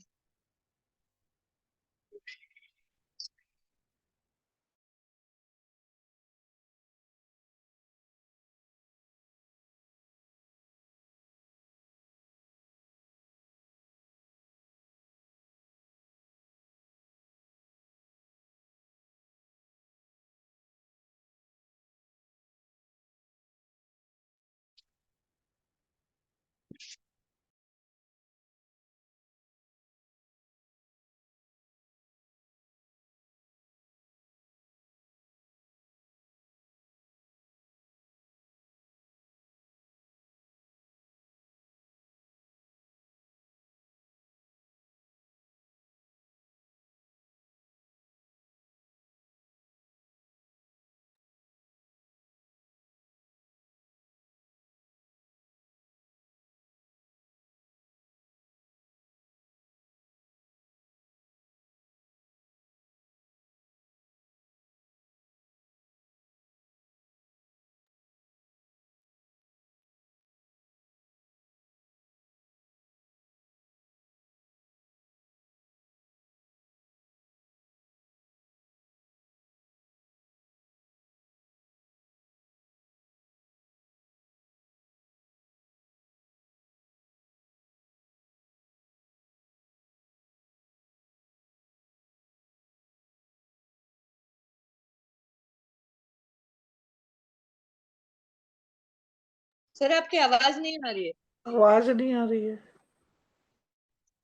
S2: सर आपकी आवाज नहीं आ रही है।
S5: आवाज नहीं आ रही है।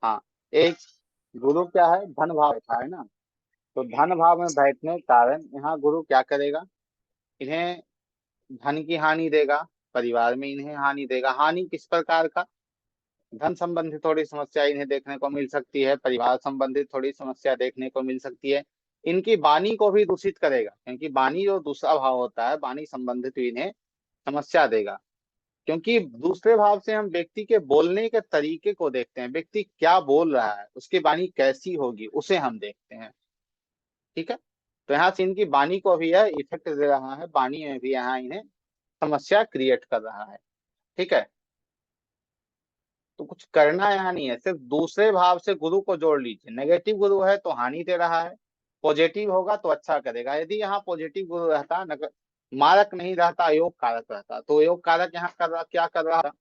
S1: हाँ। एक गुरु क्या है? धन भाव बैठा है ना, तो धन भाव में बैठने के कारण यहाँ गुरु क्या करेगा? इन्हें धन की हानि देगा, परिवार में इन्हें हानि देगा। हानि किस प्रकार का? धन संबंधी थोड़ी समस्या इन्हें देखने को मिल सकती है, परिवार संबंधित थोड़ी समस्या देखने को मिल सकती है। इनकी वाणी को भी दूषित करेगा, क्योंकि वाणी जो दूसरा भाव होता है, वाणी संबंधित इन्हें समस्या देगा। क्योंकि दूसरे भाव से हम व्यक्ति के बोलने के तरीके को देखते हैं, व्यक्ति क्या बोल रहा है, उसकी वाणी कैसी होगी, उसे हम देखते हैं। ठीक है। तो यहाँ से इनकी वाणी को भी यह इफेक्ट दे रहा है, वाणी में भी यहाँ इन्हें समस्या क्रिएट कर रहा है। ठीक है। तो कुछ करना यहाँ नहीं है, सिर्फ दूसरे भाव से गुरु को जोड़ लीजिए। नेगेटिव गुरु है तो हानि दे रहा है, पॉजिटिव होगा तो अच्छा करेगा। यदि यहाँ पॉजिटिव गुरु रहता, मारक नहीं रहता, योग कारक रहता, तो योग कारक यहाँ कर रहा, क्या कर रहा था?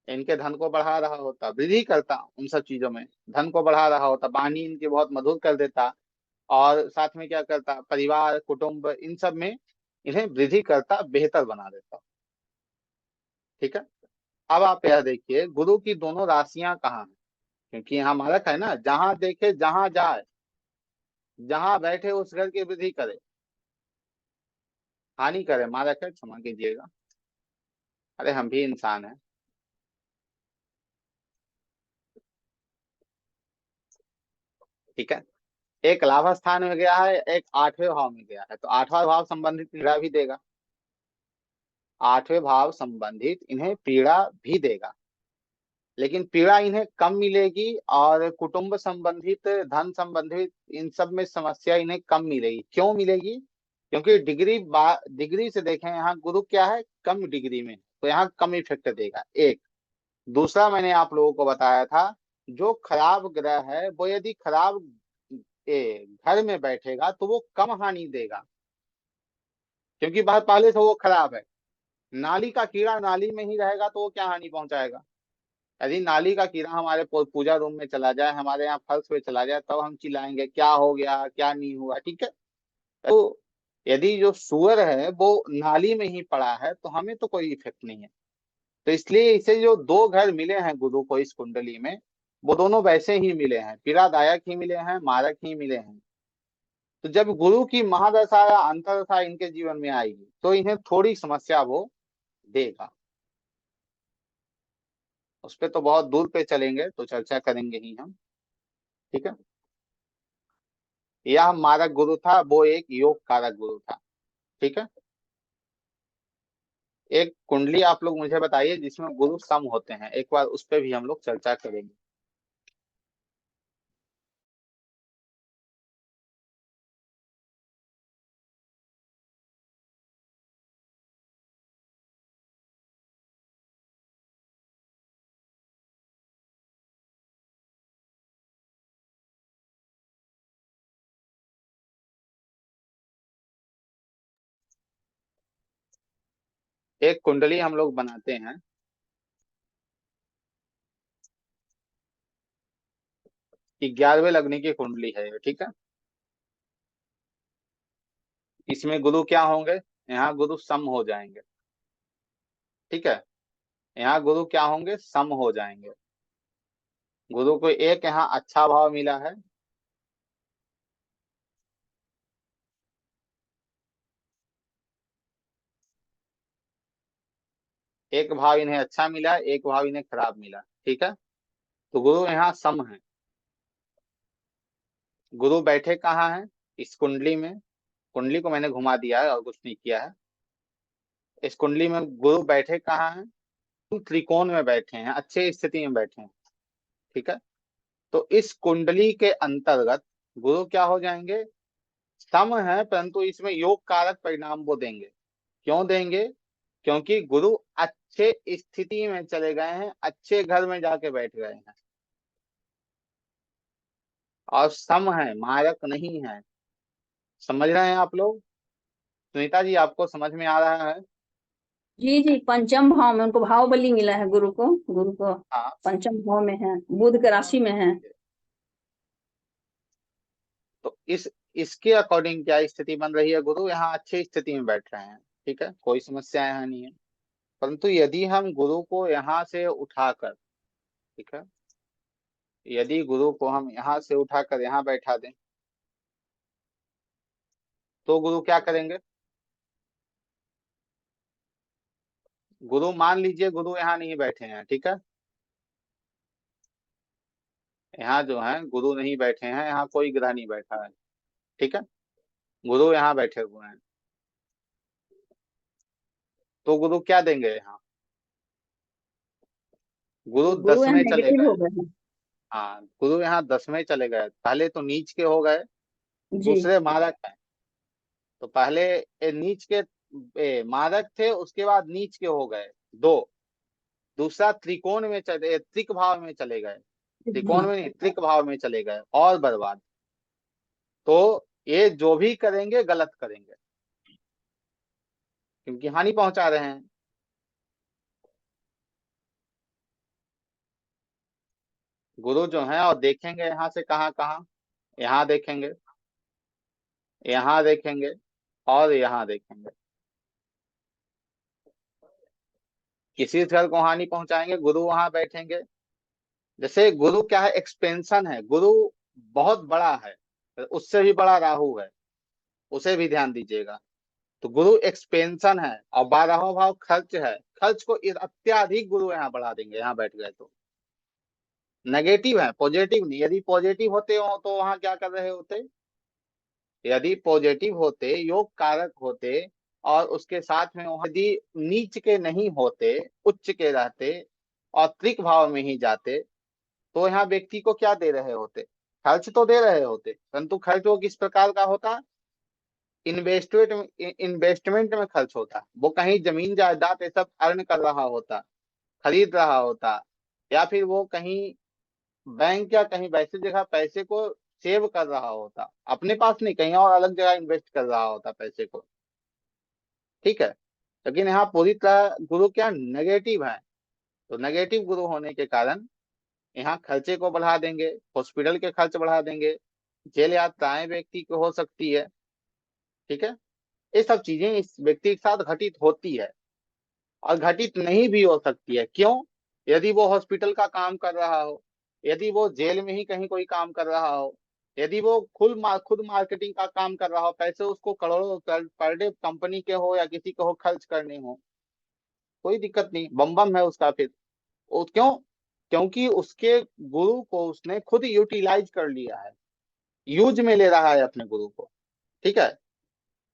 S1: इनके धन को बढ़ा रहा होता, वृद्धि करता उन सब चीजों में, धन को बढ़ा रहा होता, वाणी इनकी बहुत मधुर कर देता, और साथ में क्या करता? परिवार कुटुंब इन सब में इन्हें वृद्धि करता, बेहतर बना देता। ठीक है। अब आप यह देखिए, गुरु की दोनों राशियां कहाँ हैं? क्योंकि यहाँ मालक है ना, जहां देखे जहां जाए, जहां बैठे उस घर की वृद्धि करे, हानि करे। मालक है, क्षमा कीजिएगा, अरे हम भी इंसान हैं। ठीक है। एक लाभ स्थान में गया है, एक 8वें भाव में गया है, तो 8वां भाव संबंधित पीड़ा भी देगा, 8वें भाव संबंधित इन्हें पीड़ा भी देगा। लेकिन पीड़ा इन्हें कम मिलेगी, और कुटुंब संबंधित धन संबंधित इन सब में समस्या इन्हें कम मिलेगी। क्यों मिलेगी? क्योंकि डिग्री से देखें, यहाँ गुरु क्या है? कम डिग्री में, तो यहाँ कम इफेक्ट देगा। एक दूसरा, मैंने आप लोगों को बताया था, जो खराब ग्रह है वो यदि खराब घर में बैठेगा तो वो कम हानि देगा, क्योंकि बहुत पहले से वो खराब है। नाली का कीड़ा नाली में ही रहेगा तो वो क्या हानि पहुंचाएगा? यदि नाली का कीड़ा हमारे पूजा रूम में चला जाए, हमारे यहाँ फर्श पे चला जाए, तब हम चिल्लाएंगे क्या हो गया, क्या नहीं हुआ। ठीक है। तो यदि जो सुअर है वो नाली में ही पड़ा है तो हमें तो कोई इफेक्ट नहीं है। तो इसलिए इसे जो दो घर मिले हैं गुरु को इस कुंडली में, वो दोनों वैसे ही मिले हैं, पीड़ादायक ही मिले हैं, मारक ही मिले हैं। तो जब गुरु की महादशा या अंतरदशा इनके जीवन में आएगी तो इन्हें थोड़ी समस्या वो देगा। उस पर तो बहुत दूर पे चलेंगे, तो चर्चा करेंगे ही हम। ठीक है। यह मारक गुरु था, वो एक योग कारक गुरु था। ठीक है। एक कुंडली आप लोग मुझे बताइए जिसमें गुरु सम होते हैं, एक बार उस पर भी हम लोग चर्चा करेंगे। एक कुंडली हम लोग बनाते हैं, 11वें लग्न की कुंडली है ये। ठीक है। इसमें गुरु क्या होंगे, यहाँ गुरु सम हो जाएंगे। ठीक है। यहाँ गुरु क्या होंगे, सम हो जाएंगे। गुरु को एक यहाँ अच्छा भाव मिला है, एक भाव इन्हें अच्छा मिला, एक भाव इन्हें खराब मिला। ठीक है। तो गुरु यहाँ सम है। गुरु बैठे कहाँ हैं, इस कुंडली में। कुंडली को मैंने घुमा दिया है और कुछ नहीं किया है। इस कुंडली में गुरु बैठे कहाँ हैं, त्रिकोण में बैठे हैं, अच्छे स्थिति में बैठे हैं। ठीक है। तो इस कुंडली के अंतर्गत गुरु क्या हो जाएंगे, सम है, परंतु इसमें योग कारक परिणाम वो देंगे। क्यों देंगे, क्योंकि गुरु अच्छे स्थिति में चले गए हैं, अच्छे घर में जाके बैठ गए हैं, और सम है, मारक नहीं है। समझ रहे हैं आप लोग। सुनीता जी आपको समझ में आ रहा है।
S4: जी जी, पंचम भाव में उनको भाव बली मिला है गुरु को। गुरु को
S1: हाँ।
S4: पंचम भाव में है, बुध के राशि में है।
S1: तो इसके अकॉर्डिंग क्या स्थिति बन रही है, गुरु यहाँ अच्छी स्थिति में बैठ रहे हैं। ठीक है, कोई समस्या यहाँ नहीं है। परंतु यदि हम गुरु को यहाँ से उठाकर, ठीक है, यदि गुरु को हम यहाँ से उठाकर यहाँ बैठा दें तो गुरु क्या करेंगे। गुरु मान लीजिए गुरु यहाँ नहीं बैठे हैं। ठीक है। यहाँ जो है गुरु नहीं बैठे हैं, यहाँ कोई ग्रह नहीं बैठा है। ठीक है। गुरु यहाँ बैठे हुए हैं, तो गुरु क्या देंगे यहाँ, गुरु
S4: गुरु यहाँ
S1: 10वें चले
S4: नेगेटिव
S1: गए।
S4: हो गए हैं।
S1: हाँ, गुरु यहाँ 10वें चले गए, पहले तो नीच के हो गए,
S4: जी
S1: दूसरे मारक हैं। तो पहले नीच के मारक थे, उसके बाद नीच के हो गए दो। दूसरा त्रिकोण में चले, त्रिक भाव में चले गए,
S4: जी।
S1: त्रिकोण में नहीं त्रिक भाव में चले गए, और बर्बाद। तो ये जो भी करेंगे गलत करेंगे, क्योंकि हानि पहुंचा रहे हैं। गुरु जो है, और देखेंगे यहाँ से कहाँ कहाँ, यहाँ देखेंगे, यहाँ देखेंगे, और यहाँ देखेंगे। किसी घर को हानि पहुंचाएंगे, गुरु वहां बैठेंगे। जैसे गुरु क्या है, एक्सपेंशन है, गुरु बहुत बड़ा है, उससे भी बड़ा राहु है, उसे भी ध्यान दीजिएगा। तो गुरु एक्सपेंशन है, और 12वां भाव खर्च है। खर्च को अत्याधिक गुरु यहाँ बढ़ा देंगे, यहाँ बैठ गए तो। नेगेटिव है, पॉजिटिव नहीं। यदि पॉजिटिव होते हो तो वहां क्या कर रहे होते, यदि पॉजिटिव होते, योग कारक होते, और उसके साथ में वहां यदि नीच के नहीं होते, उच्च के रहते और त्रिक भाव में ही जाते, तो यहाँ व्यक्ति को क्या दे रहे होते, खर्च तो दे रहे होते, परंतु खर्च वो किस प्रकार का होता, इन्वेस्टमेंट में खर्च होता। वो कहीं जमीन जायदाद ये सब अर्न कर रहा होता, खरीद रहा होता, या फिर वो कहीं बैंक या कहीं वैसी जगह पैसे को सेव कर रहा होता, अपने पास नहीं, कहीं और अलग जगह इन्वेस्ट कर रहा होता पैसे को। ठीक है। लेकिन यहाँ पूरी तरह गुरु क्या नेगेटिव है। तो नेगेटिव गुरु होने के कारण यहाँ खर्चे को बढ़ा देंगे, हॉस्पिटल के खर्च बढ़ा देंगे, जेल यात्राएं व्यक्ति को हो सकती है। ठीक है। ये सब चीजें इस व्यक्ति के साथ घटित होती है और घटित नहीं भी हो सकती है। क्यों? यदि वो हॉस्पिटल का काम कर रहा हो, यदि वो जेल में ही कहीं कोई काम कर रहा हो, यदि वो खुद मार्केटिंग का काम कर रहा हो, पैसे उसको करोड़ों पर डे कंपनी के हो या किसी के हो खर्च करने हो, कोई दिक्कत नहीं, बम बम है उसका फिर। वो क्यों? क्योंकि उसके गुरु को उसने खुद यूटिलाइज कर लिया है, यूज में ले रहा है अपने गुरु को। ठीक है,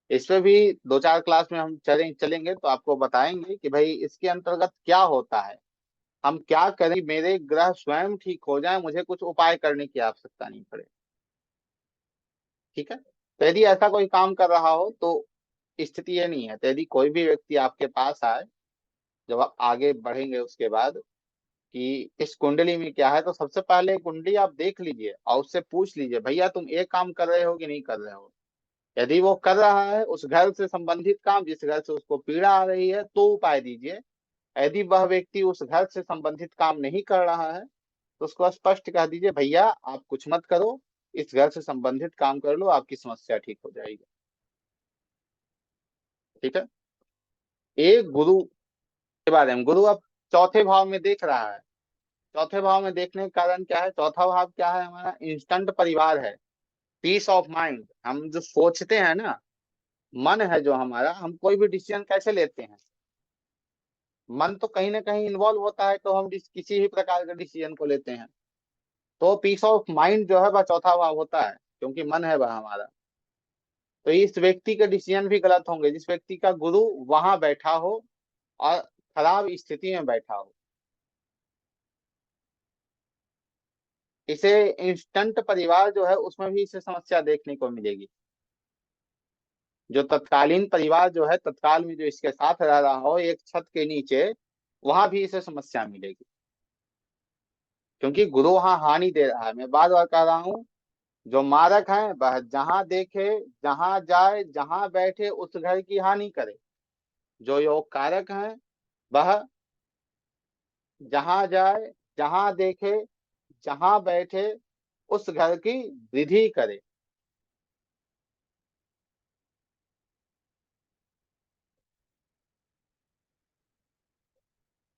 S1: इस पे भी 2-4 क्लास में हम चलेंगे तो आपको बताएंगे कि भाई इसके अंतर्गत क्या होता है, हम क्या करें मेरे ग्रह स्वयं ठीक हो जाए, मुझे कुछ उपाय करने की आवश्यकता नहीं पड़े। ठीक है, तो यदि ऐसा कोई काम कर रहा हो तो स्थिति ये नहीं है। तो यदि कोई भी व्यक्ति आपके पास आए, जब आप आगे बढ़ेंगे उसके बाद कि इस कुंडली में क्या है, तो सबसे पहले कुंडली आप देख लीजिए और उससे पूछ लीजिए भैया तुम एक काम कर रहे हो कि नहीं कर रहे हो। यदि वो कर रहा है उस घर से संबंधित काम, जिस घर से उसको पीड़ा आ रही है, तो उपाय दीजिए। यदि वह व्यक्ति उस घर से संबंधित काम नहीं कर रहा है तो उसको स्पष्ट कह दीजिए भैया आप कुछ मत करो, इस घर से संबंधित काम कर लो, आपकी समस्या ठीक हो जाएगी। ठीक है, एक गुरु के बारे में, गुरु अब चौथे भाव में देख रहा है। चौथे भाव में देखने का कारण क्या है? चौथा भाव क्या है? हमारा इंस्टेंट परिवार है, पीस ऑफ माइंड। हम जो सोचते हैं ना, मन है जो हमारा, हम कोई भी डिसीजन कैसे लेते हैं, मन तो कहीं ना कहीं इन्वॉल्व होता है, तो हम किसी भी प्रकार के डिसीजन को लेते हैं। तो पीस ऑफ माइंड जो है वह चौथा भाव होता है, क्योंकि मन है वह हमारा। तो इस व्यक्ति के डिसीजन भी गलत होंगे जिस व्यक्ति का गुरु वहां बैठा हो और खराब स्थिति में बैठा हो। इसे इंस्टेंट परिवार जो है उसमें भी इसे समस्या देखने को मिलेगी। जो तत्कालीन परिवार जो है, तत्काल में जो इसके साथ रह रहा हो एक छत के नीचे, वहां भी इसे समस्या मिलेगी, क्योंकि गुरु वहां हानि दे रहा है। मैं बार बार कह रहा हूं, जो मारक है वह जहां देखे, जहां जाए, जहां बैठे उस घर की हानि करे। जो योग कारक है वह जहां जाए, जहां देखे, जहां बैठे उस घर की वृद्धि करे।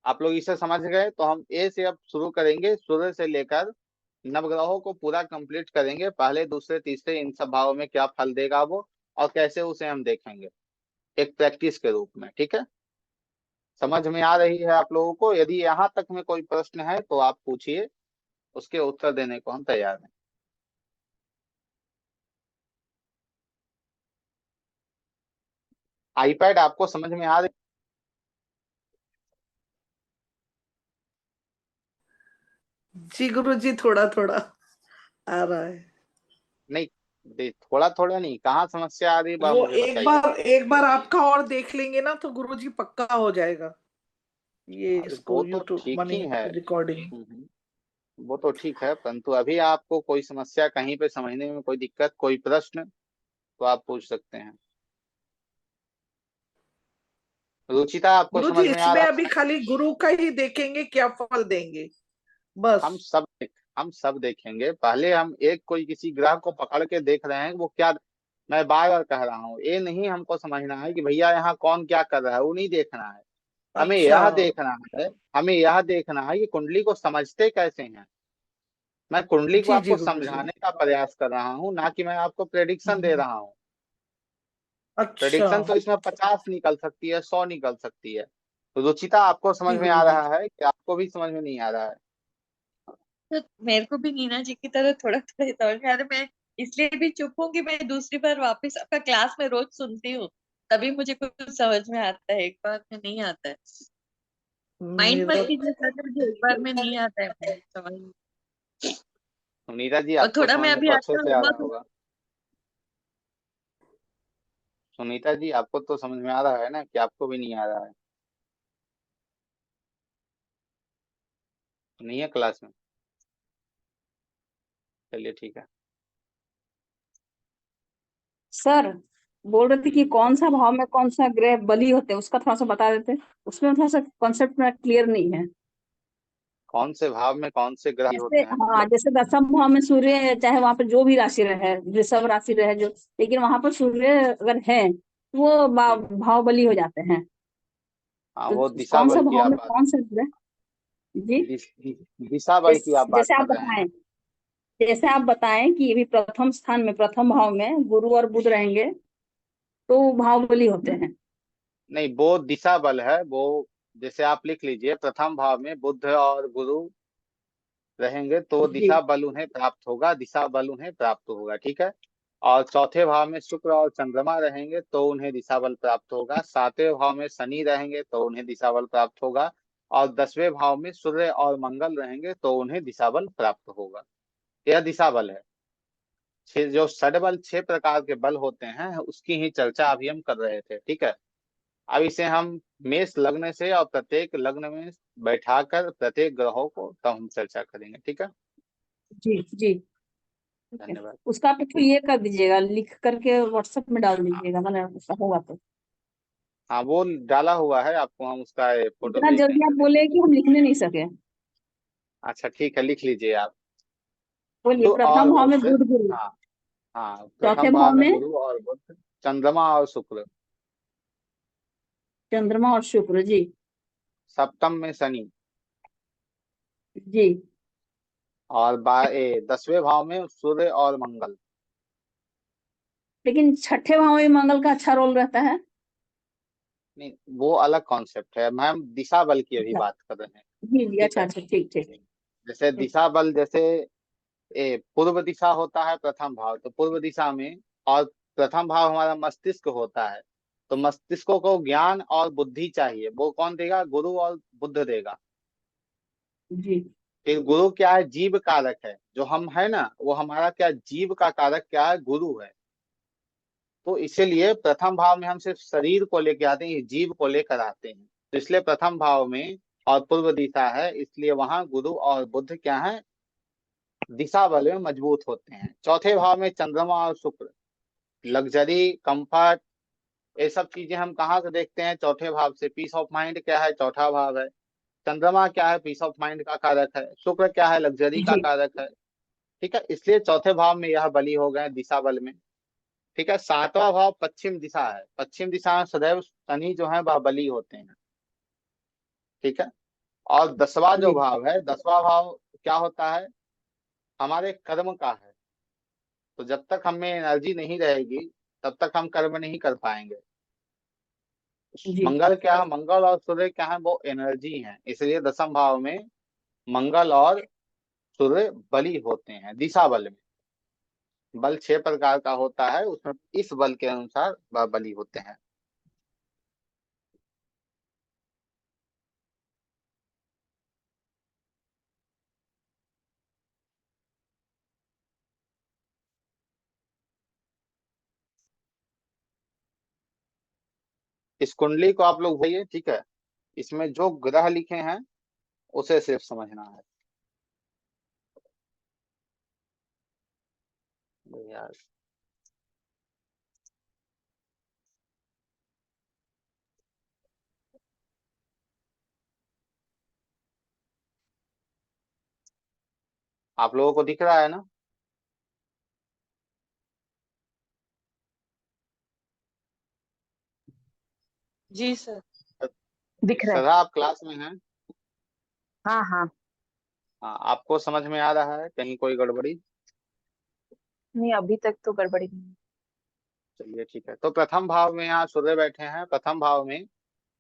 S1: आप लोग इसे समझ गए? तो हम ए से अब शुरू करेंगे, सूर्य से लेकर नवग्रहों को पूरा कंप्लीट करेंगे। पहले दूसरे तीसरे इन सब भावों में क्या फल देगा वो, और कैसे उसे हम देखेंगे एक प्रैक्टिस के रूप में। ठीक है, समझ में आ रही है आप लोगों को? यदि यहाँ तक में कोई प्रश्न है तो आप पूछिए, उसके उत्तर देने को हम तैयार हैं। आईपैड आपको समझ में आ रही?
S5: जी गुरु जी, थोड़ा थोड़ा आ रहा है।
S1: नहीं, थोड़ा थोड़ा नहीं, कहाँ समस्या आ रही बा
S5: वो
S1: मुझे बताइए।
S5: एक बार आपका और देख लेंगे ना तो गुरु जी पक्का हो जाएगा ये,
S1: अरे वो
S5: इसको
S1: तो
S5: यूट्यूब
S1: ठीक
S5: माने
S1: ही है।
S5: रिकॉर्डिंग।
S1: वो तो ठीक है, परंतु अभी आपको कोई समस्या कहीं पे समझने में कोई दिक्कत, कोई प्रश्न, तो आप पूछ सकते हैं। रुचिता आपको
S5: गुरु जी
S1: समझ में आ
S5: इसमें
S1: रहा
S5: अभी
S1: है?
S5: खाली गुरु का ही देखेंगे, क्या फल देंगे बस।
S1: हम सब हम सब देखेंगे। पहले हम एक कोई किसी ग्रह को पकड़ के देख रहे हैं वो क्या। मैं बार बार कह रहा हूँ, ये नहीं हमको समझना है कि भैया यहाँ कौन क्या कर रहा है, वो नहीं देखना है। हमें
S5: अच्छा।
S1: यह देखना है, हमें यह देखना है कि कुंडली को समझते कैसे हैं। मैं कुंडली को
S5: जी जी
S1: आपको
S5: गुरु जी।
S1: समझाने का प्रयास कर रहा हूँ, ना कि मैं आपको प्रेडिक्शन दे
S5: हम्म,
S1: रहा हूँ।
S5: अच्छा।
S1: प्रेडिक्शन तो इसमें 50 निकल सकती है, 100 निकल सकती है। तो रुचिता आपको समझ
S5: जी
S1: में
S5: गुरु
S1: आ
S5: जी।
S1: रहा है कि आपको भी समझ में नहीं आ रहा है?
S2: तो मेरे को भी नीना जी की तरह थोड़ा थोड़ा समझ में आ रहा है। मैं इसलिए भी चुप हूँ कि मैं दूसरी बार वापस आपका क्लास में रोज सुनती हूँ, तभी मुझे कुछ समझ में आता है, एक बार में नहीं आता है। माइंड
S5: मेरा
S2: मत कीजिए सर, मुझे एक बार में नहीं आता है समझ में।
S1: सुनीता जी
S2: और
S1: आपको
S2: थोड़ा
S1: समझ
S2: मैं
S1: में
S2: अभी
S1: तो अच्छे
S2: आता
S1: से
S2: हूँ
S1: आ रहा
S2: बहुत।
S1: होगा। सुनीता जी आपको तो समझ में आ रहा है ना, कि आपको भी नहीं आ रहा है? नहीं है क्लास में? चलिए ठीक है।
S4: सर बोल रहे थे कि कौन सा भाव में कौन सा ग्रह बली होते हैं, उसका थोड़ा सा बता देते। उसमें थोड़ा सा कॉन्सेप्ट में क्लियर नहीं है।
S1: कौन से भाव में कौन से ग्रह
S4: जैसे
S1: होते हैं
S4: हाँ,
S1: मतलब?
S4: जैसे दसम भाव में सूर्य है, चाहे वहां पर जो भी राशि रहे, वृषभ राशि रहे जो, लेकिन वहां पर सूर्य अगर है वो
S1: ठीक है।
S4: भाव बली हो जाते हैं।
S1: हाँ,
S4: तो
S1: वो दिशा
S4: कौन सा
S1: बल की
S4: भाव
S1: आप
S4: में
S1: बात,
S4: कौन सा ग्रह? जी।
S1: दिशा बल की आप बात
S4: जैसे आप
S1: कर रहे हैं।
S4: बताएं, जैसे आप बताएं कि अभी प्रथम स्थान में प्रथम भाव में गुरु और बुध रहेंगे तो वो भाव बली होते हैं।
S1: नहीं, वो दिशा बल है वो। जैसे आप लिख लीजिए, प्रथम भाव में बुध और गुरु रहेंगे तो
S4: जी
S1: दिशा बल उन्हें प्राप्त होगा, दिशा बल उन्हें प्राप्त होगा, ठीक है। और चौथे भाव में शुक्र और चंद्रमा रहेंगे तो उन्हें दिशा बल प्राप्त होगा। सातवें भाव में शनि रहेंगे तो उन्हें दिशा बल प्राप्त होगा। और 10वें भाव में सूर्य और मंगल रहेंगे तो उन्हें दिशा बल प्राप्त होगा। यह दिशा बल है। जो षडबल 6 प्रकार के बल होते हैं उसकी ही चर्चा अभी हम कर रहे थे, ठीक है। अब इसे हम मेष लग्न से और प्रत्येक लग्न में बैठाकर प्रत्येक ग्रहों को तब हम चर्चा करेंगे, ठीक है।
S4: जी जी। ठीक है।
S1: धन्यवाद।
S4: उसका आप तो ये कर दीजिएगा, लिख करके व्हाट्सएप में डाल दीजिएगा, मतलब उसका होगा तो।
S1: हाँ, वो डाला हुआ है, आपको हम उसका फोटो
S4: इतना
S1: भेज
S4: जल्दी
S1: देंगे,
S4: आप
S1: देख
S4: बोले
S1: लीजिए।
S4: कि हम लिखने नहीं सके।
S1: अच्छा ठीक है, लिख लीजिए आप।
S4: बोलिए,
S1: तो और
S4: प्रथम भाव में
S1: बुध।
S4: बुध गुरु,
S1: हाँ। हाँ,
S4: चौथे
S1: प्रथम भाव
S4: भाव
S1: में
S4: में
S1: गुरु और बुध, चंद्रमा और शुक्र।
S4: चंद्रमा और शुक्र। जी
S1: सप्तम में शनि।
S4: जी।
S1: और 10वें भाव में सूर्य और मंगल।
S4: लेकिन छठे भाव में मंगल का अच्छा रोल रहता है।
S1: नहीं, वो अलग कॉन्सेप्ट है मैम, दिशा बल की अभी
S4: अच्छा।
S1: बात कर रहे हैं।
S4: जी जी,
S1: ठीक
S4: अच्छा
S1: है।
S4: अच्छा, ठीक ठीक।
S1: जैसे दिशा बल, जैसे पूर्व दिशा होता है प्रथम भाव, तो पूर्व दिशा में। और प्रथम भाव हमारा मस्तिष्क होता है। तो मस्तिष्क को ज्ञान और बुद्धि चाहिए, वो कौन देगा? गुरु और बुद्ध देगा।
S4: जी
S1: फिर गुरु क्या है? जीव कारक है, जो हम है ना, वो हमारा क्या, जीव का कारक क्या है? गुरु है। तो इसीलिए प्रथम भाव में हम सिर्फ शरीर को लेकर आते हैं, जीव को लेकर आते हैं। तो इसलिए प्रथम भाव में और पूर्व दिशा है, इसलिए वहां गुरु और बुद्ध क्या है? दिशा बल में मजबूत होते हैं। चौथे भाव में चंद्रमा और शुक्र, लग्जरी, कंफर्ट, ये सब चीजें हम कहाँ से देखते हैं? चौथे भाव से। पीस ऑफ माइंड क्या है? चौथा भाव है। चंद्रमा क्या है? पीस ऑफ माइंड का कारक है। शुक्र क्या है? लग्जरी का
S4: जी
S1: कारक है। ठीक है, इसलिए चौथे भाव में यह बली हो गए दिशा बल में। ठीक है। सातवां भाव पश्चिम दिशा है, पश्चिम दिशा में सदैव शनि जो है वह बली होते हैं। ठीक है। और 10वां जो
S4: जी
S1: भाव है, 10वां भाव क्या होता है? हमारे कर्म का है। तो जब तक हमें एनर्जी नहीं रहेगी तब तक हम कर्म नहीं कर पाएंगे।
S4: जी
S1: मंगल क्या है? मंगल और सूर्य क्या है? वो एनर्जी है, इसलिए 10म भाव में मंगल और सूर्य बली होते हैं दिशा बल में। बल 6 प्रकार का होता है, उसमें इस बल के अनुसार वह बली होते हैं। इस कुंडली को आप लोग भैया, ठीक है। इसमें जो ग्रह लिखे हैं उसे सिर्फ समझना है यार। आप लोगों को दिख रहा है ना?
S2: जी सर।
S3: दिख रहा है।
S1: सदा आप क्लास में हैं?
S3: हाँ हाँ।
S1: हाँ, आपको समझ में आ रहा है? कहीं कोई गड़बड़ी?
S3: नहीं, अभी तक तो गड़बड़ी नहीं।
S1: चलिए ठीक है। तो प्रथम भाव में यहाँ सूर्य बैठे हैं, प्रथम भाव में।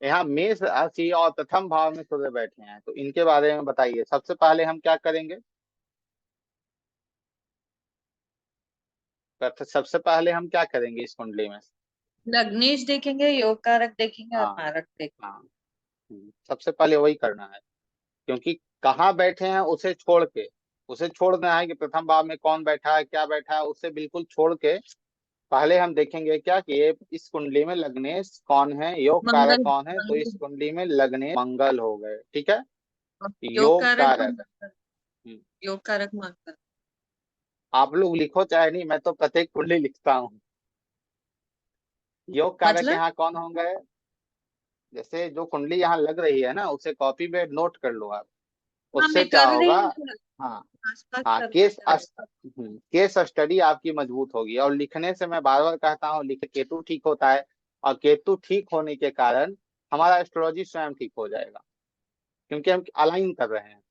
S1: यहाँ मेष राशि और प्रथम भाव में सूर्य बैठे हैं, तो इनके बारे में बताइए। सबसे पहले हम क्या करेंगे? सबसे पहले हम क्या करेंगे इस कुंडली में?
S2: लग्नेश देखेंगे, योग कारक देखेंगे और
S1: हाँ।
S2: मारक देखेंगे।
S1: हाँ। सबसे पहले वही करना है। क्योंकि कहाँ बैठे हैं उसे छोड़ के, उसे छोड़ना है कि प्रथम भाव में कौन बैठा है, क्या बैठा है, उसे बिल्कुल छोड़ के पहले हम देखेंगे क्या कि ये इस कुंडली में लग्नेश कौन है, योग कारक
S2: मंगल
S1: कौन है। तो इस
S2: मंगल
S1: कुंडली में लग्नेश मंगल हो गए, ठीक है।
S2: योग
S1: योग
S2: कारक
S1: कारक।
S2: मंगल।
S1: हम्म,
S2: योग कारक मंगल।
S1: आप लोग लिखो चाहे नहीं, मैं तो प्रत्येक कुंडली लिखता हूँ। योग कारक
S2: मतलब
S1: यहाँ कौन होंगे? जैसे जो कुंडली यहाँ लग रही है ना, उसे कॉपी में नोट कर लो आप।
S2: हाँ,
S1: उससे
S2: मैं
S1: क्या
S2: कर
S1: होगा?
S2: रही हूँ सर,
S1: हाँ।
S2: आसपास
S1: हाँ,
S2: करना चाह रही हूँ।
S1: केस स्टडी आपकी मजबूत होगी। और लिखने से मैं बार बार कहता हूँ, लिख केतु ठीक होता है। और केतु ठीक होने के कारण हमारा एस्ट्रोलॉजी स्वयं ठीक हो जाएगा, क्योंकि हम अलाइन कर रहे हैं,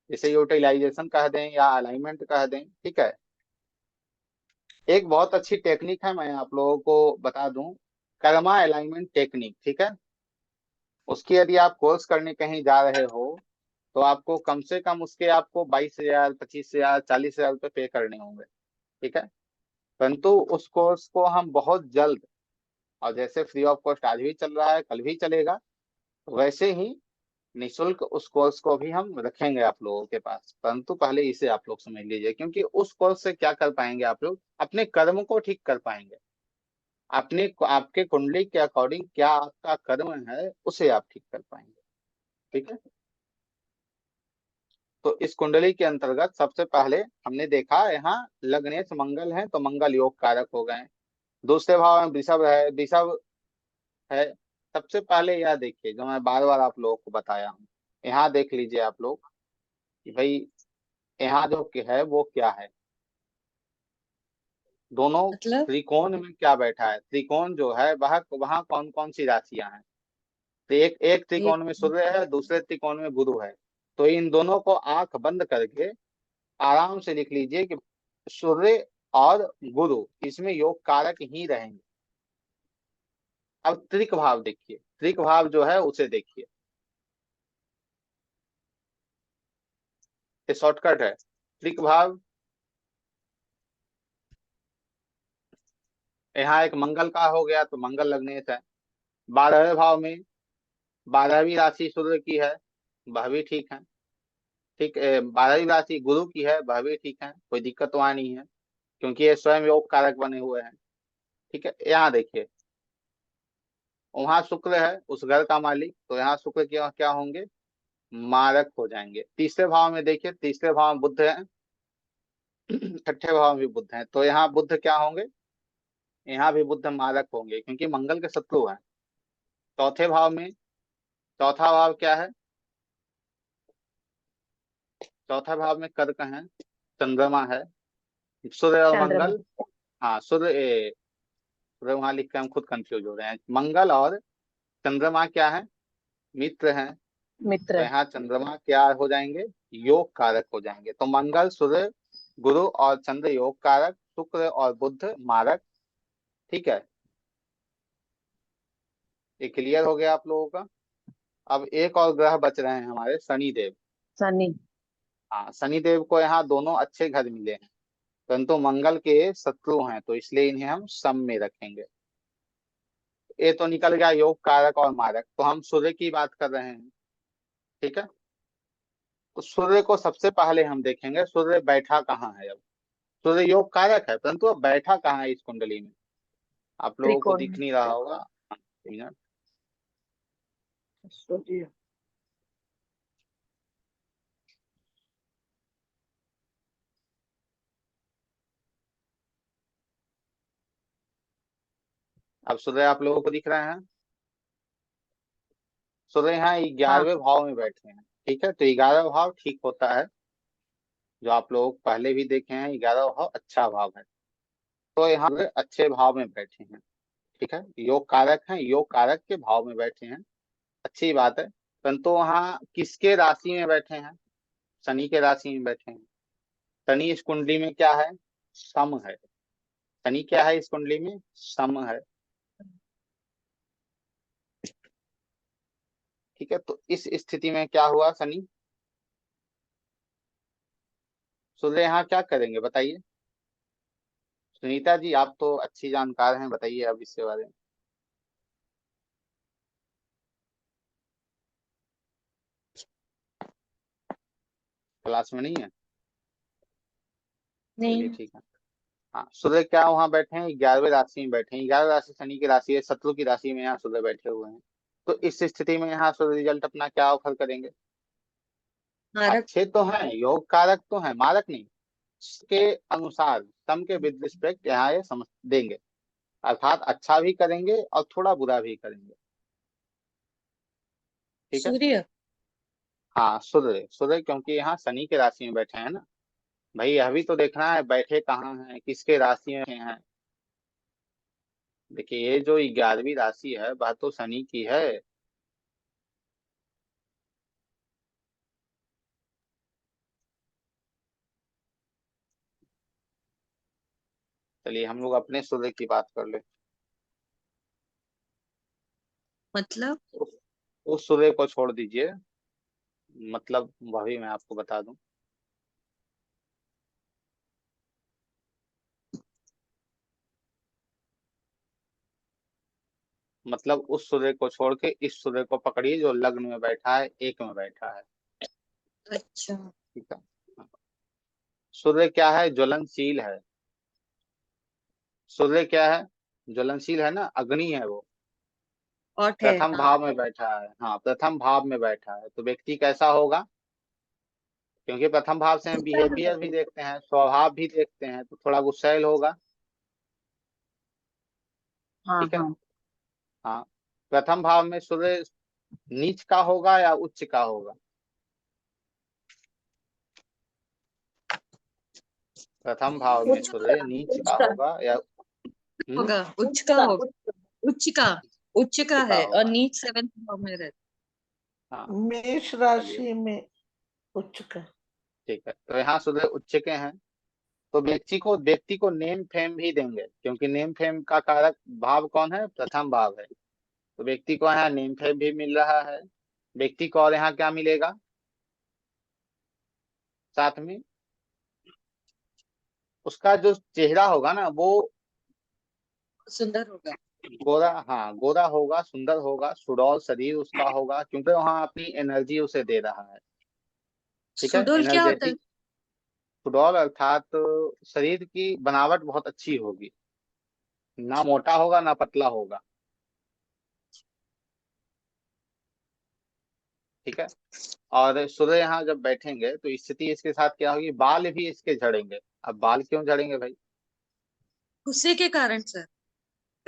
S1: जिसे यूटिलाइजेशन कह दें या अलाइनमेंट कह दें। ठीक है, एक बहुत अच्छी टेक्निक है, मैं आप लोगों को बता दूं, कर्मा अलाइनमेंट टेक्निक। ठीक है, उसकी यदि आप कोर्स करने कहीं जा रहे हो तो आपको कम से कम उसके आपको 22,000, 25,000, 40,000 रुपये पे करने होंगे। ठीक है, परंतु उस कोर्स को हम बहुत जल्द, और जैसे फ्री ऑफ कॉस्ट आज भी चल रहा है, कल भी चलेगा, वैसे ही निशुल्क उस कोर्स को भी हम रखेंगे आप लोगों के पास। परंतु पहले इसे आप लोग समझ लीजिए, क्योंकि उस कोर्स से क्या कर पाएंगे आप लोग, अपने कर्म को ठीक कर पाएंगे। अपने आपके कुंडली के अकॉर्डिंग क्या आपका कर्म है उसे आप ठीक कर पाएंगे। ठीक है, तो इस कुंडली के अंतर्गत सबसे पहले हमने देखा यहाँ लग्नेश मंगल है, तो मंगल योग कारक हो गए। दूसरे भाव में वृषभ है, वृषभ है। सबसे पहले यह देखिए, जो मैं बार बार आप लोगों को बताया हूँ, यहाँ देख लीजिए आप लोग कि भाई यहाँ जो है वो क्या है, दोनों
S2: मतलब
S1: त्रिकोण में क्या बैठा है। त्रिकोण जो है वह वहाँ कौन कौन सी राशियां हैं, तो एक एक
S2: ये
S1: त्रिकोण में सूर्य है, दूसरे त्रिकोण में गुरु है। तो इन दोनों को आंख बंद करके आराम से लिख लीजिए कि सूर्य और गुरु इसमें योग कारक ही रहेंगे। अब त्रिक भाव देखिए, त्रिक भाव जो है उसे देखिए, ये शॉर्टकट है। त्रिक भाव यहाँ एक मंगल का हो गया, तो मंगल लग्नेश है। 12वें भाव में 12वीं राशि सूर्य की है, वह भी ठीक है। ठीक, 12वीं राशि गुरु की है, वह भी ठीक है, कोई दिक्कत वहां नहीं है, क्योंकि ये स्वयं योग कारक बने हुए हैं। ठीक है, यहाँ देखिए, वहां शुक्र है उस घर का मालिक, तो यहाँ शुक्र क्या क्या होंगे, मारक हो जाएंगे। तीसरे भाव में देखिए, तीसरे भाव में बुध है, छठे भाव में भी बुध है, तो यहाँ बुध क्या होंगे, यहाँ भी बुध मारक होंगे, क्योंकि मंगल के शत्रु हैं। चौथे भाव में, चौथा भाव क्या है, चौथा भाव में कर्क है, चंद्रमा है, सूर्य और
S3: चंद्रमा।
S1: मंगल। हाँ, सूर्य वहां लिख के हम खुद कंफ्यूज हो रहे हैं। मंगल और चंद्रमा क्या है, मित्र हैं, तो
S3: मित्र।
S1: यहाँ चंद्रमा क्या हो जाएंगे, योग कारक हो जाएंगे। तो मंगल, सूर्य, गुरु और चंद्र योग कारक, शुक्र और बुध मारक। ठीक है, ये क्लियर हो गया आप लोगों का। अब एक और ग्रह बच रहे हैं हमारे, शनिदेव।
S3: शनि।
S1: हाँ, शनिदेव को यहाँ दोनों अच्छे घर मिले हैं, परंतु मंगल के शत्रु हैं, तो इसलिए इन्हें हम सम में रखेंगे। ये तो निकल गया योग कारक और मारक, तो हम सूर्य की बात कर रहे हैं। ठीक है, तो सूर्य को सबसे पहले हम देखेंगे, सूर्य बैठा कहाँ है। अब सूर्य योग कारक है, परंतु अब बैठा कहाँ है इस कुंडली में, आप लोगों को
S3: त्रिकोण
S1: दिख
S3: में।
S1: नहीं रहा होगा। एक मिनट।
S5: सोचिए।
S1: अब सूर्य आप लोगों को दिख रहे हैं, सूर्य यहाँ
S3: हाँ।
S1: 11वें भाव में बैठे हैं। ठीक है, तो 11वां भाव ठीक होता है, जो आप लोग पहले भी देखे हैं, 11वां भाव अच्छा भाव है, तो यहाँ सूर्य अच्छे भाव में बैठे हैं। ठीक है, योग कारक हैं, योग कारक के भाव में बैठे हैं, अच्छी बात है। परंतु वहाँ किसके राशि में बैठे हैं, शनि के राशि में बैठे हैं। शनि इस कुंडली में क्या है, सम है। शनि क्या है इस कुंडली में, सम है। ठीक है, तो इस स्थिति में क्या हुआ, शनि, सूर्य यहाँ क्या करेंगे बताइए। सुनीता जी, आप तो अच्छी जानकार हैं, बताइए अब इसके बारे में। क्लास में नहीं है, चलिए
S2: नहीं।
S1: ठीक है। हाँ, सूर्य क्या वहाँ बैठे हैं, 11वें राशि में बैठे हैं। 11वीं राशि शनि की राशि है, शत्रु की राशि में यहाँ सूर्य बैठे हुए हैं। तो इस स्थिति में यहाँ सूर्य रिजल्ट अपना क्या ऑफर करेंगे,
S2: मारक।
S1: अच्छे तो हैं, योग कारक तो हैं, मारक नहीं, के अनुसार सम के विद रिस्पेक्ट यहाँ ये समझ देंगे, अर्थात अच्छा भी करेंगे और थोड़ा बुरा भी करेंगे। ठीक है,
S2: सूर्य।
S1: हाँ, सूर्य, सूर्य क्योंकि यहाँ शनि के राशि में बैठे हैं ना, भाई यह भी तो देखना है बैठे कहाँ हैं, किसके राशि में हैं। देखिए ये जो 11वीं राशि है वह तो शनि की है। चलिए हम लोग अपने सूर्य की बात कर ले।
S2: मतलब
S1: उस सूर्य को छोड़ दीजिए, मतलब वह भी मैं आपको बता दूं। मतलब उस सूर्य को छोड़ के इस सूर्य को पकड़िए जो लग्न में बैठा है, एक में बैठा है।
S2: अच्छा,
S1: ठीक है। सूर्य क्या है? ज्वलनशील है। सूर्य क्या है? ज्वलनशील है ना, अग्नि है वो।
S2: हॉट है,
S1: प्रथम
S2: हाँ।
S1: भाव में बैठा है, हाँ प्रथम भाव में बैठा है, तो व्यक्ति कैसा होगा? क्योंकि प्रथम भाव से हम
S2: गुस्सा
S1: बिहेवियर भी देखते हैं, स्वभाव भी देखते हैं, तो थोड़ा गुस्सैल होगा।
S4: हाँ
S1: ठीक है।
S4: हाँ।
S1: हाँ। प्रथम भाव में सूर्य नीच का होगा या उच्च का होगा? प्रथम भाव में
S4: उच्च
S1: सूर्य नीच
S4: उच्च
S1: का
S4: का
S1: होगा या
S2: होगा, उच्च
S4: उच्च
S2: का
S4: का
S2: होगा। उच्च का, उच्च
S1: उच्च
S2: का
S1: का
S2: है, और
S1: होगा।
S2: नीच 7th भाव में रहता
S1: हाँ।
S5: मेष
S1: चलिए
S5: राशि में उच्च का।
S1: ठीक है, तो यहाँ सूर्य उच्च के हैं, तो व्यक्ति को नेम फेम भी देंगे, क्योंकि नेम फेम का कारक भाव कौन है? प्रथम भाव है। तो व्यक्ति को यहाँ नेम फेम भी मिल रहा है। व्यक्ति को और यहाँ क्या मिलेगा साथ में? उसका जो चेहरा होगा ना वो
S2: है, सुंदर होगा।
S1: गोरा, हाँ गोरा होगा, सुंदर होगा, सुडौल शरीर उसका होगा, क्योंकि वहां अपनी एनर्जी उसे दे रहा है। ठीक है,
S2: सुडोल क्या होता है?
S1: एनर्जेटिक। सुडौल अर्थात शरीर की बनावट बहुत अच्छी होगी, ना मोटा होगा ना पतला होगा। ठीक है। और सूर्य यहाँ जब बैठेंगे तो स्थिति इसके साथ क्या होगी? बाल भी इसके झड़ेंगे। अब बाल क्यों झड़ेंगे भाई?
S2: गुस्से के कारण सर,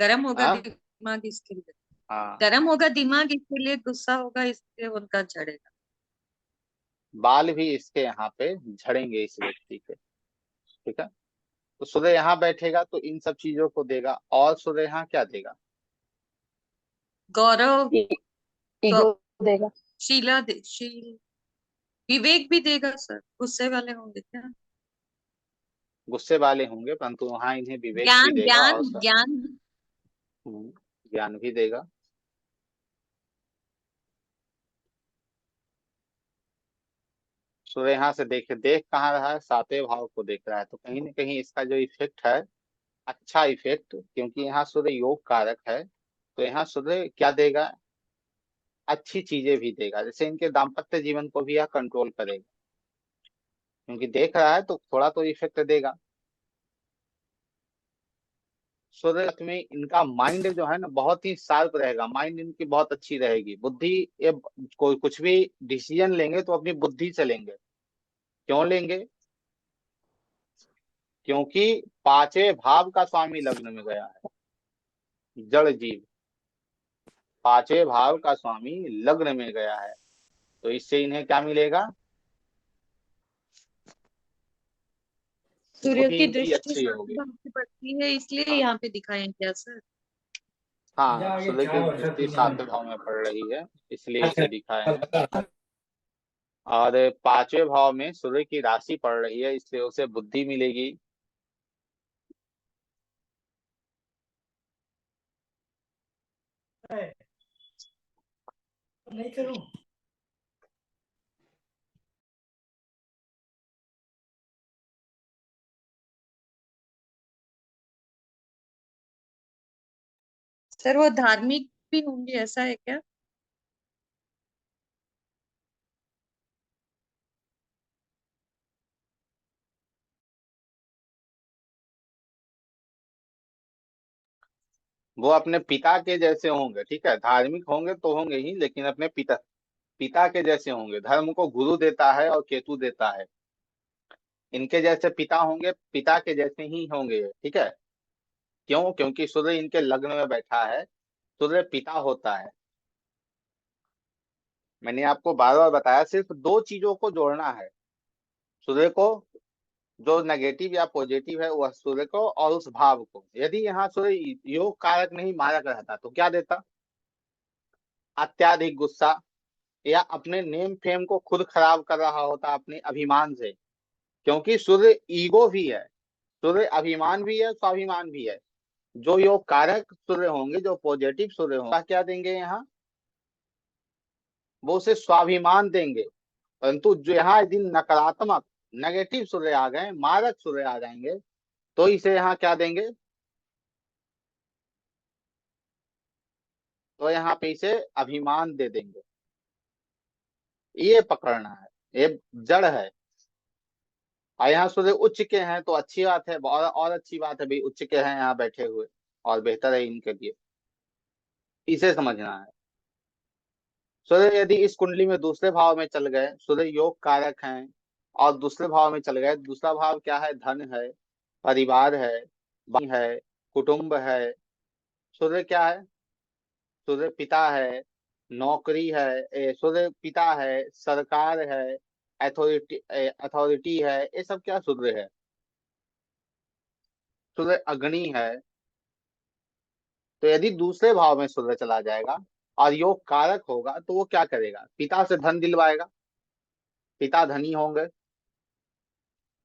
S2: गर्म होगा
S1: हाँ।
S2: दिमाग इसके लिए।
S1: हाँ,
S2: गर्म होगा दिमाग इसके लिए, गुस्सा होगा इसलिए उनका झड़ेगा।
S1: बाल भी इसके यहाँ पे झड़ेंगे इस व्यक्ति के। ठीक है। तो सूर्य यहाँ बैठेगा तो इन सब चीजों को देगा, और सूर्य यहाँ क्या देगा?
S2: गौरव,
S3: ईगो देगा।
S2: शील, विवेक भी देगा सर। गुस्से वाले होंगे क्या?
S1: गुस्से वाले होंगे, परंतु वहां इन्हें विवेक भी
S2: ज्ञान,
S1: देगा
S2: ज्ञान,
S1: और
S2: ज्ञान।
S1: ज्ञान भी देगा। सूर्य यहाँ से देख कहाँ रहा है? सातवें भाव को देख रहा है, तो कहीं ना कहीं इसका जो इफेक्ट है, अच्छा इफेक्ट, क्योंकि यहाँ सूर्य योग कारक है, तो यहाँ सूर्य क्या देगा? अच्छी चीजें भी देगा, जैसे इनके दाम्पत्य जीवन को भी यह कंट्रोल करेगा, क्योंकि देख रहा है तो थोड़ा तो इफेक्ट देगा। सूर्य में इनका माइंड जो है ना बहुत ही शार्प रहेगा, माइंड इनकी बहुत अच्छी रहेगी, बुद्धि, ये कोई कुछ भी डिसीजन लेंगे तो अपनी बुद्धि से लेंगे। क्यों लेंगे? क्योंकि पांचवें भाव का स्वामी लग्न में गया है, जड़ जीव। पांचवें भाव का स्वामी लग्न में गया है, तो इससे इन्हें क्या मिलेगा?
S2: सूर्य
S1: बुद्धि
S2: की
S1: इनकी
S2: दृष्टि
S1: अच्छी
S2: सातवें
S1: होगी।
S2: भाव से पड़ती है, इसलिए
S1: हाँ।
S2: यहाँ पे दिखाए क्या सर?
S1: हाँ, सूर्य की दृष्टि सातवें भाव में पड़ रही है, इसलिए इसे दिखाए हैं। और पांचवें भाव में सूर्य की राशि पड़ रही है, इसलिए उसे बुद्धि मिलेगी।
S5: नहीं करूं।
S2: सर वो धार्मिक भी होंगे, ऐसा है क्या?
S1: वो अपने पिता के जैसे होंगे। ठीक है, धार्मिक होंगे तो होंगे ही, लेकिन अपने पिता पिता के जैसे होंगे। धर्म को गुरु देता है और केतु देता है। इनके जैसे पिता होंगे, पिता के जैसे ही होंगे ये। ठीक है। क्यों? क्योंकि सूर्य इनके लग्न में बैठा है, सूर्य पिता होता है। मैंने आपको बार बार बताया, सिर्फ दो चीजों को जोड़ना है। सूर्य को जो नेगेटिव या पॉजिटिव है वह सूर्य को और उस भाव को। यदि यहाँ सूर्य योग कारक नहीं मारक रहता तो क्या देता? अत्याधिक गुस्सा, या अपने नेम फेम को खुद खराब कर रहा होता अपने अभिमान से, क्योंकि सूर्य ईगो भी है, सूर्य अभिमान भी है, स्वाभिमान भी है। जो योग कारक सूर्य होंगे, जो पॉजिटिव सूर्य होंगे, क्या देंगे यहाँ? वो उसे स्वाभिमान देंगे। परंतु जो यहाँ यदि नकारात्मक नेगेटिव सूर्य आ गए, मारक सूर्य आ जाएंगे, तो इसे यहाँ क्या देंगे? तो यहाँ पे इसे अभिमान दे देंगे। ये पकड़ना है, ये जड़ है। और यहाँ सूर्य उच्च के हैं तो अच्छी बात है, और अच्छी बात है भाई, उच्च के हैं यहाँ बैठे हुए, और बेहतर है इनके लिए। इसे समझना है। सूर्य यदि इस कुंडली में दूसरे भाव में चल गए, सूर्य योग कारक हैं और दूसरे भाव में चल गए, दूसरा भाव क्या है? धन है, परिवार है, भाई है, कुटुंब है। सूर्य क्या है? सूर्य पिता है, नौकरी है, सूर्य पिता है, सरकार है, अथॉरिटी है, ये सब क्या सूर्य है? सूर्य अग्नि है। तो यदि दूसरे भाव में सूर्य चला जाएगा और योग कारक होगा तो वो क्या करेगा? पिता से धन दिलवाएगा, पिता धनी होंगे,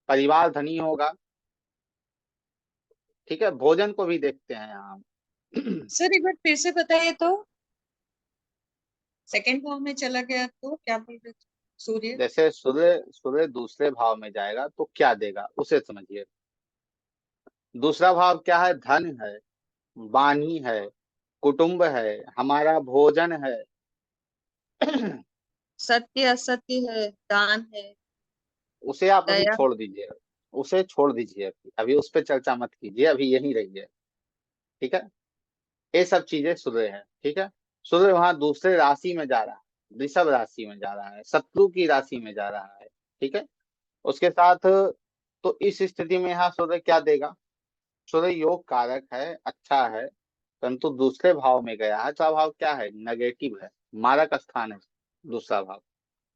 S1: परिवार धनी होगा। ठीक है, भोजन को भी देखते हैं यहाँ।
S2: सर एक बार फिर से बताइए तो, सेकंड भाव में चला गया तो क्या बोल रहे थे? सूर्य
S1: जैसे सूर्य सूर्य दूसरे भाव में जाएगा तो क्या देगा उसे समझिए। दूसरा भाव क्या है? धन है, वाणी है, कुटुंब है, हमारा भोजन है।
S2: सत्य असत्य है, दान है,
S1: उसे आप अभी
S2: दया।
S1: छोड़ दीजिए, उसे छोड़ दीजिए, अभी उस पर चर्चा मत कीजिए, अभी यही रहिए। ठीक है, ये सब चीजें सूर्य है। ठीक है, सूर्य वहां दूसरे राशि में जा रहा है, वृषभ राशि में जा रहा है, शत्रु की राशि में जा रहा है। ठीक है, उसके साथ तो इस स्थिति में यहाँ सूर्य क्या देगा? सूर्य योग कारक है, अच्छा है, परंतु दूसरे भाव में गया है। दूसरा भाव क्या है? नेगेटिव है, मारक स्थान है दूसरा भाव।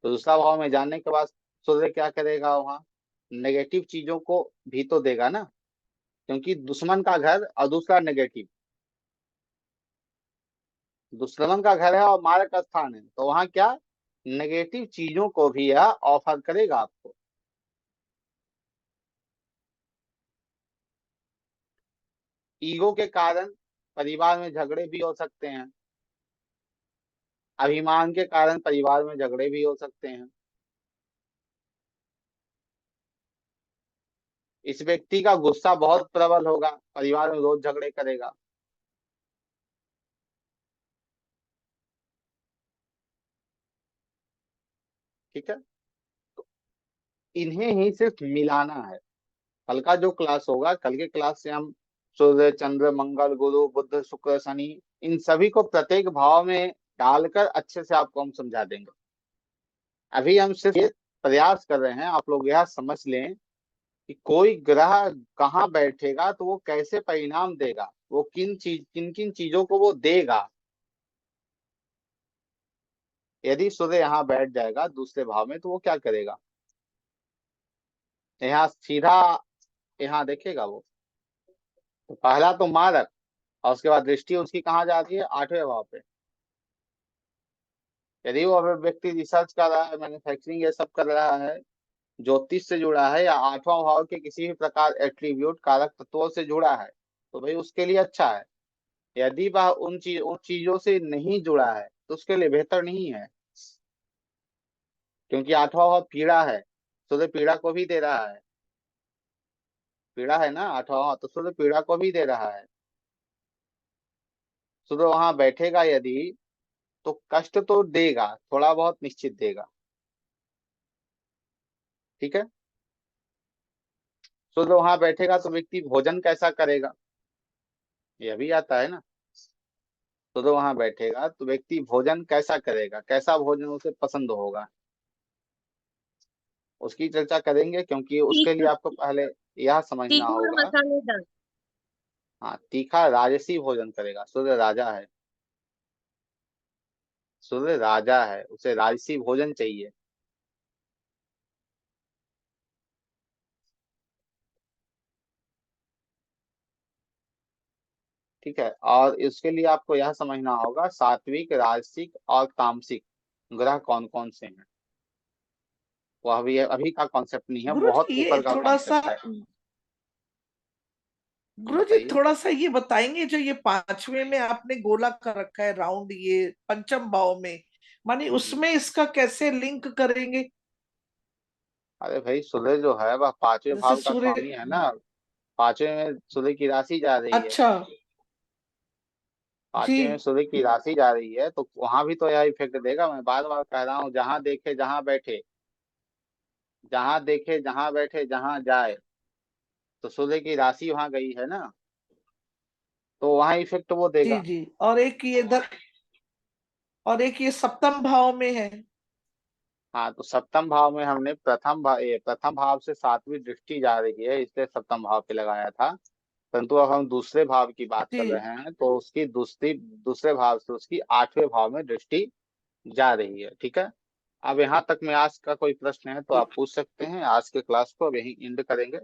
S1: तो दूसरा भाव में जाने के बाद सूर्य क्या करेगा? वहां नेगेटिव चीजों को भी तो देगा ना, क्योंकि दुश्मन का घर और दूसरा नेगेटिव, दुश्मन का घर है और मारक स्थान है, तो वहां क्या नेगेटिव चीजों को भी यह ऑफर करेगा आपको। ईगो के कारण परिवार में झगड़े भी हो सकते हैं, अभिमान के कारण परिवार में झगड़े भी हो सकते हैं। इस व्यक्ति का गुस्सा बहुत प्रबल होगा, परिवार में रोज झगड़े करेगा। ठीक है, इन्हें ही सिर्फ मिलाना है। कल का जो क्लास होगा, कल के क्लास से हम सूर्य, चंद्र, मंगल, गुरु, बुध, शुक्र, शनि, इन सभी को प्रत्येक भाव में डालकर अच्छे से आपको हम समझा देंगे। अभी हम सिर्फ ये प्रयास कर रहे हैं, आप लोग यह समझ लें कि कोई ग्रह कहाँ बैठेगा तो वो कैसे परिणाम देगा, वो किन किन चीजों को वो देगा। यदि सूर्य यहाँ बैठ जाएगा दूसरे भाव में तो वो क्या करेगा? यहाँ सीधा यहाँ देखेगा वो, तो पहला तो मारक, और उसके बाद दृष्टि उसकी कहाँ जा रही है? 8वें भाव पे। यदि वो अगर व्यक्ति रिसर्च कर रहा है, मैन्युफैक्चरिंग ये सब कर रहा है, ज्योतिष से जुड़ा है, या 8वां भाव के किसी भी प्रकार एट्रीब्यूट कारक तत्वों से जुड़ा है, तो भाई उसके लिए अच्छा है। यदि वह उन चीजों से नहीं जुड़ा है तो उसके लिए बेहतर नहीं है, क्योंकि 8वां भाव पीड़ा है, सूर्य पीड़ा को भी दे रहा है। पीड़ा है ना 8वां भाव, तो सूर्य पीड़ा को भी दे रहा है। सूर्य वहां बैठेगा यदि, तो कष्ट तो देगा, थोड़ा बहुत निश्चित देगा। ठीक है, सूर्य वहां बैठेगा तो व्यक्ति भोजन कैसा करेगा? यह भी आता है ना। सूर्य वहां बैठेगा तो व्यक्ति भोजन कैसा करेगा, कैसा भोजन उसे पसंद होगा, उसकी चर्चा करेंगे, क्योंकि उसके लिए
S2: तीखा,
S1: आपको पहले यह समझना
S2: तीखा और
S1: होगा।
S2: मसालेदार।
S1: हाँ, तीखा राजसी भोजन करेगा। सूर्य राजा है, सूर्य राजा है, उसे राजसी भोजन चाहिए। ठीक है। और इसके लिए आपको यह समझना होगा सात्विक, राजसिक और तामसिक ग्रह कौन कौन से हैं। वह भी अभी का कॉन्सेप्ट नहीं है,
S5: गुरु
S1: बहुत
S5: जी ये
S1: ऊपर का
S5: थोड़ा सा,
S1: कॉन्सेप्ट है।
S5: गुरु जी
S1: बताइए।
S5: थोड़ा सा ये बताएंगे, जो ये पांचवें में आपने गोला कर रखा है राउंड, ये पंचम भाव में, माने उसमें इसका कैसे लिंक करेंगे?
S1: अरे भाई सूर्य जो है वह पांचवें
S5: जैसे
S1: भाव का
S5: सूर्य।
S1: स्वामी है ना। पांचवें में सूर्य की राशि जा रही है।
S5: अच्छा। जी।
S1: पांचवें में सूर्य की राशि जा रही है तो वहां भी तो यह इफेक्ट देगा। मैं बार बार कह रहा हूँ, जहां देखे जहां बैठे, जहां देखे जहां बैठे जहां जाए, तो सूर्य की राशि वहां गई है ना, तो वहां इफेक्ट वो
S5: जी
S1: देगा।
S5: जी। और एक ये इधर, और एक ये सप्तम भाव में है।
S1: हाँ, तो सप्तम भाव में हमने प्रथम भाव से सातवीं दृष्टि जा रही है, इसलिए सप्तम भाव पे लगाया था। परंतु अब हम दूसरे भाव की बात कर
S5: जी
S1: रहे हैं, तो उसकी दूसरे भाव से उसकी आठवें भाव में दृष्टि जा रही है। ठीक है। अब यहाँ तक में आज का कोई प्रश्न है तो आप पूछ सकते हैं। आज के क्लास को अब यहीं एंड करेंगे,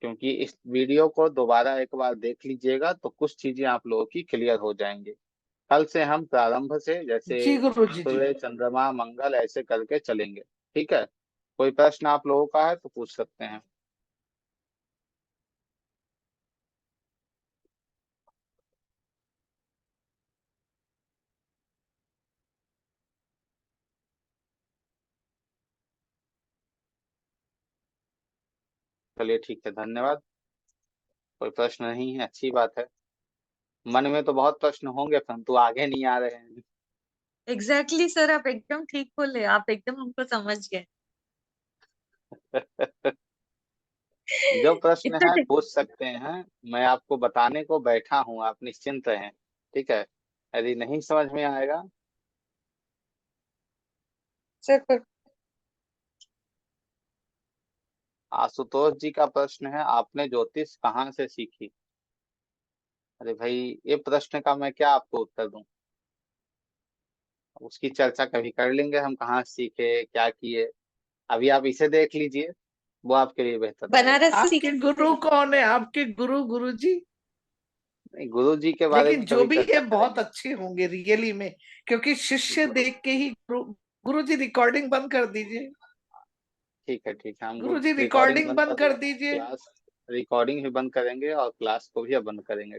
S1: क्योंकि इस वीडियो को दोबारा एक बार देख लीजिएगा तो कुछ चीजें आप लोगों की क्लियर हो जाएंगी। कल से हम प्रारंभ से जैसे
S5: जी गुरु जी। जी
S1: सूर्य, चंद्रमा, मंगल ऐसे करके चलेंगे। ठीक है। कोई प्रश्न आप लोगों का है तो पूछ सकते हैं। चलिए ठीक है, धन्यवाद। कोई प्रश्न नहीं है, अच्छी बात है। मन में तो बहुत प्रश्न होंगे परंतु आगे नहीं आ रहे हैं।
S2: एग्जैक्टली सर, आप एकदम ठीक बोले, आप एकदम हमको समझ गए।
S1: जो प्रश्न
S2: इतना
S1: है पूछ सकते हैं। मैं आपको बताने को बैठा हूँ, आप निश्चिंत रहें। ठीक है। यदि नहीं समझ में आएगा,
S2: सर,
S1: आशुतोष जी का प्रश्न है, आपने ज्योतिष कहाँ से सीखी। अरे भाई, ये प्रश्न का मैं क्या आपको उत्तर दूं। उसकी चर्चा कभी कर लेंगे, हम कहाँ सीखे क्या किए। अभी आप इसे देख लीजिए, वो आपके लिए बेहतर रहेगा।
S2: बनारस से
S5: आपके गुरु कौन है? आपके गुरु, गुरु जी?
S1: नहीं, गुरु जी के बारे
S5: लेकिन
S1: में
S5: जो
S1: कभी
S5: भी है
S1: चर्चा
S5: बहुत
S1: करेंगे।
S5: अच्छे होंगे रियली में, क्योंकि शिष्य देख के ही गुरु। गुरु जी रिकॉर्डिंग बंद कर दीजिए।
S1: ठीक है, ठीक है, हम
S5: गुरु जी
S1: रिकॉर्डिंग
S5: रिकॉर्डिंग
S1: बंद कर
S5: बंद कर
S1: देंगे।
S5: दीजिए।
S1: क्लास रिकॉर्डिंग भी बंद करेंगे और क्लास को भी अब बंद करेंगे।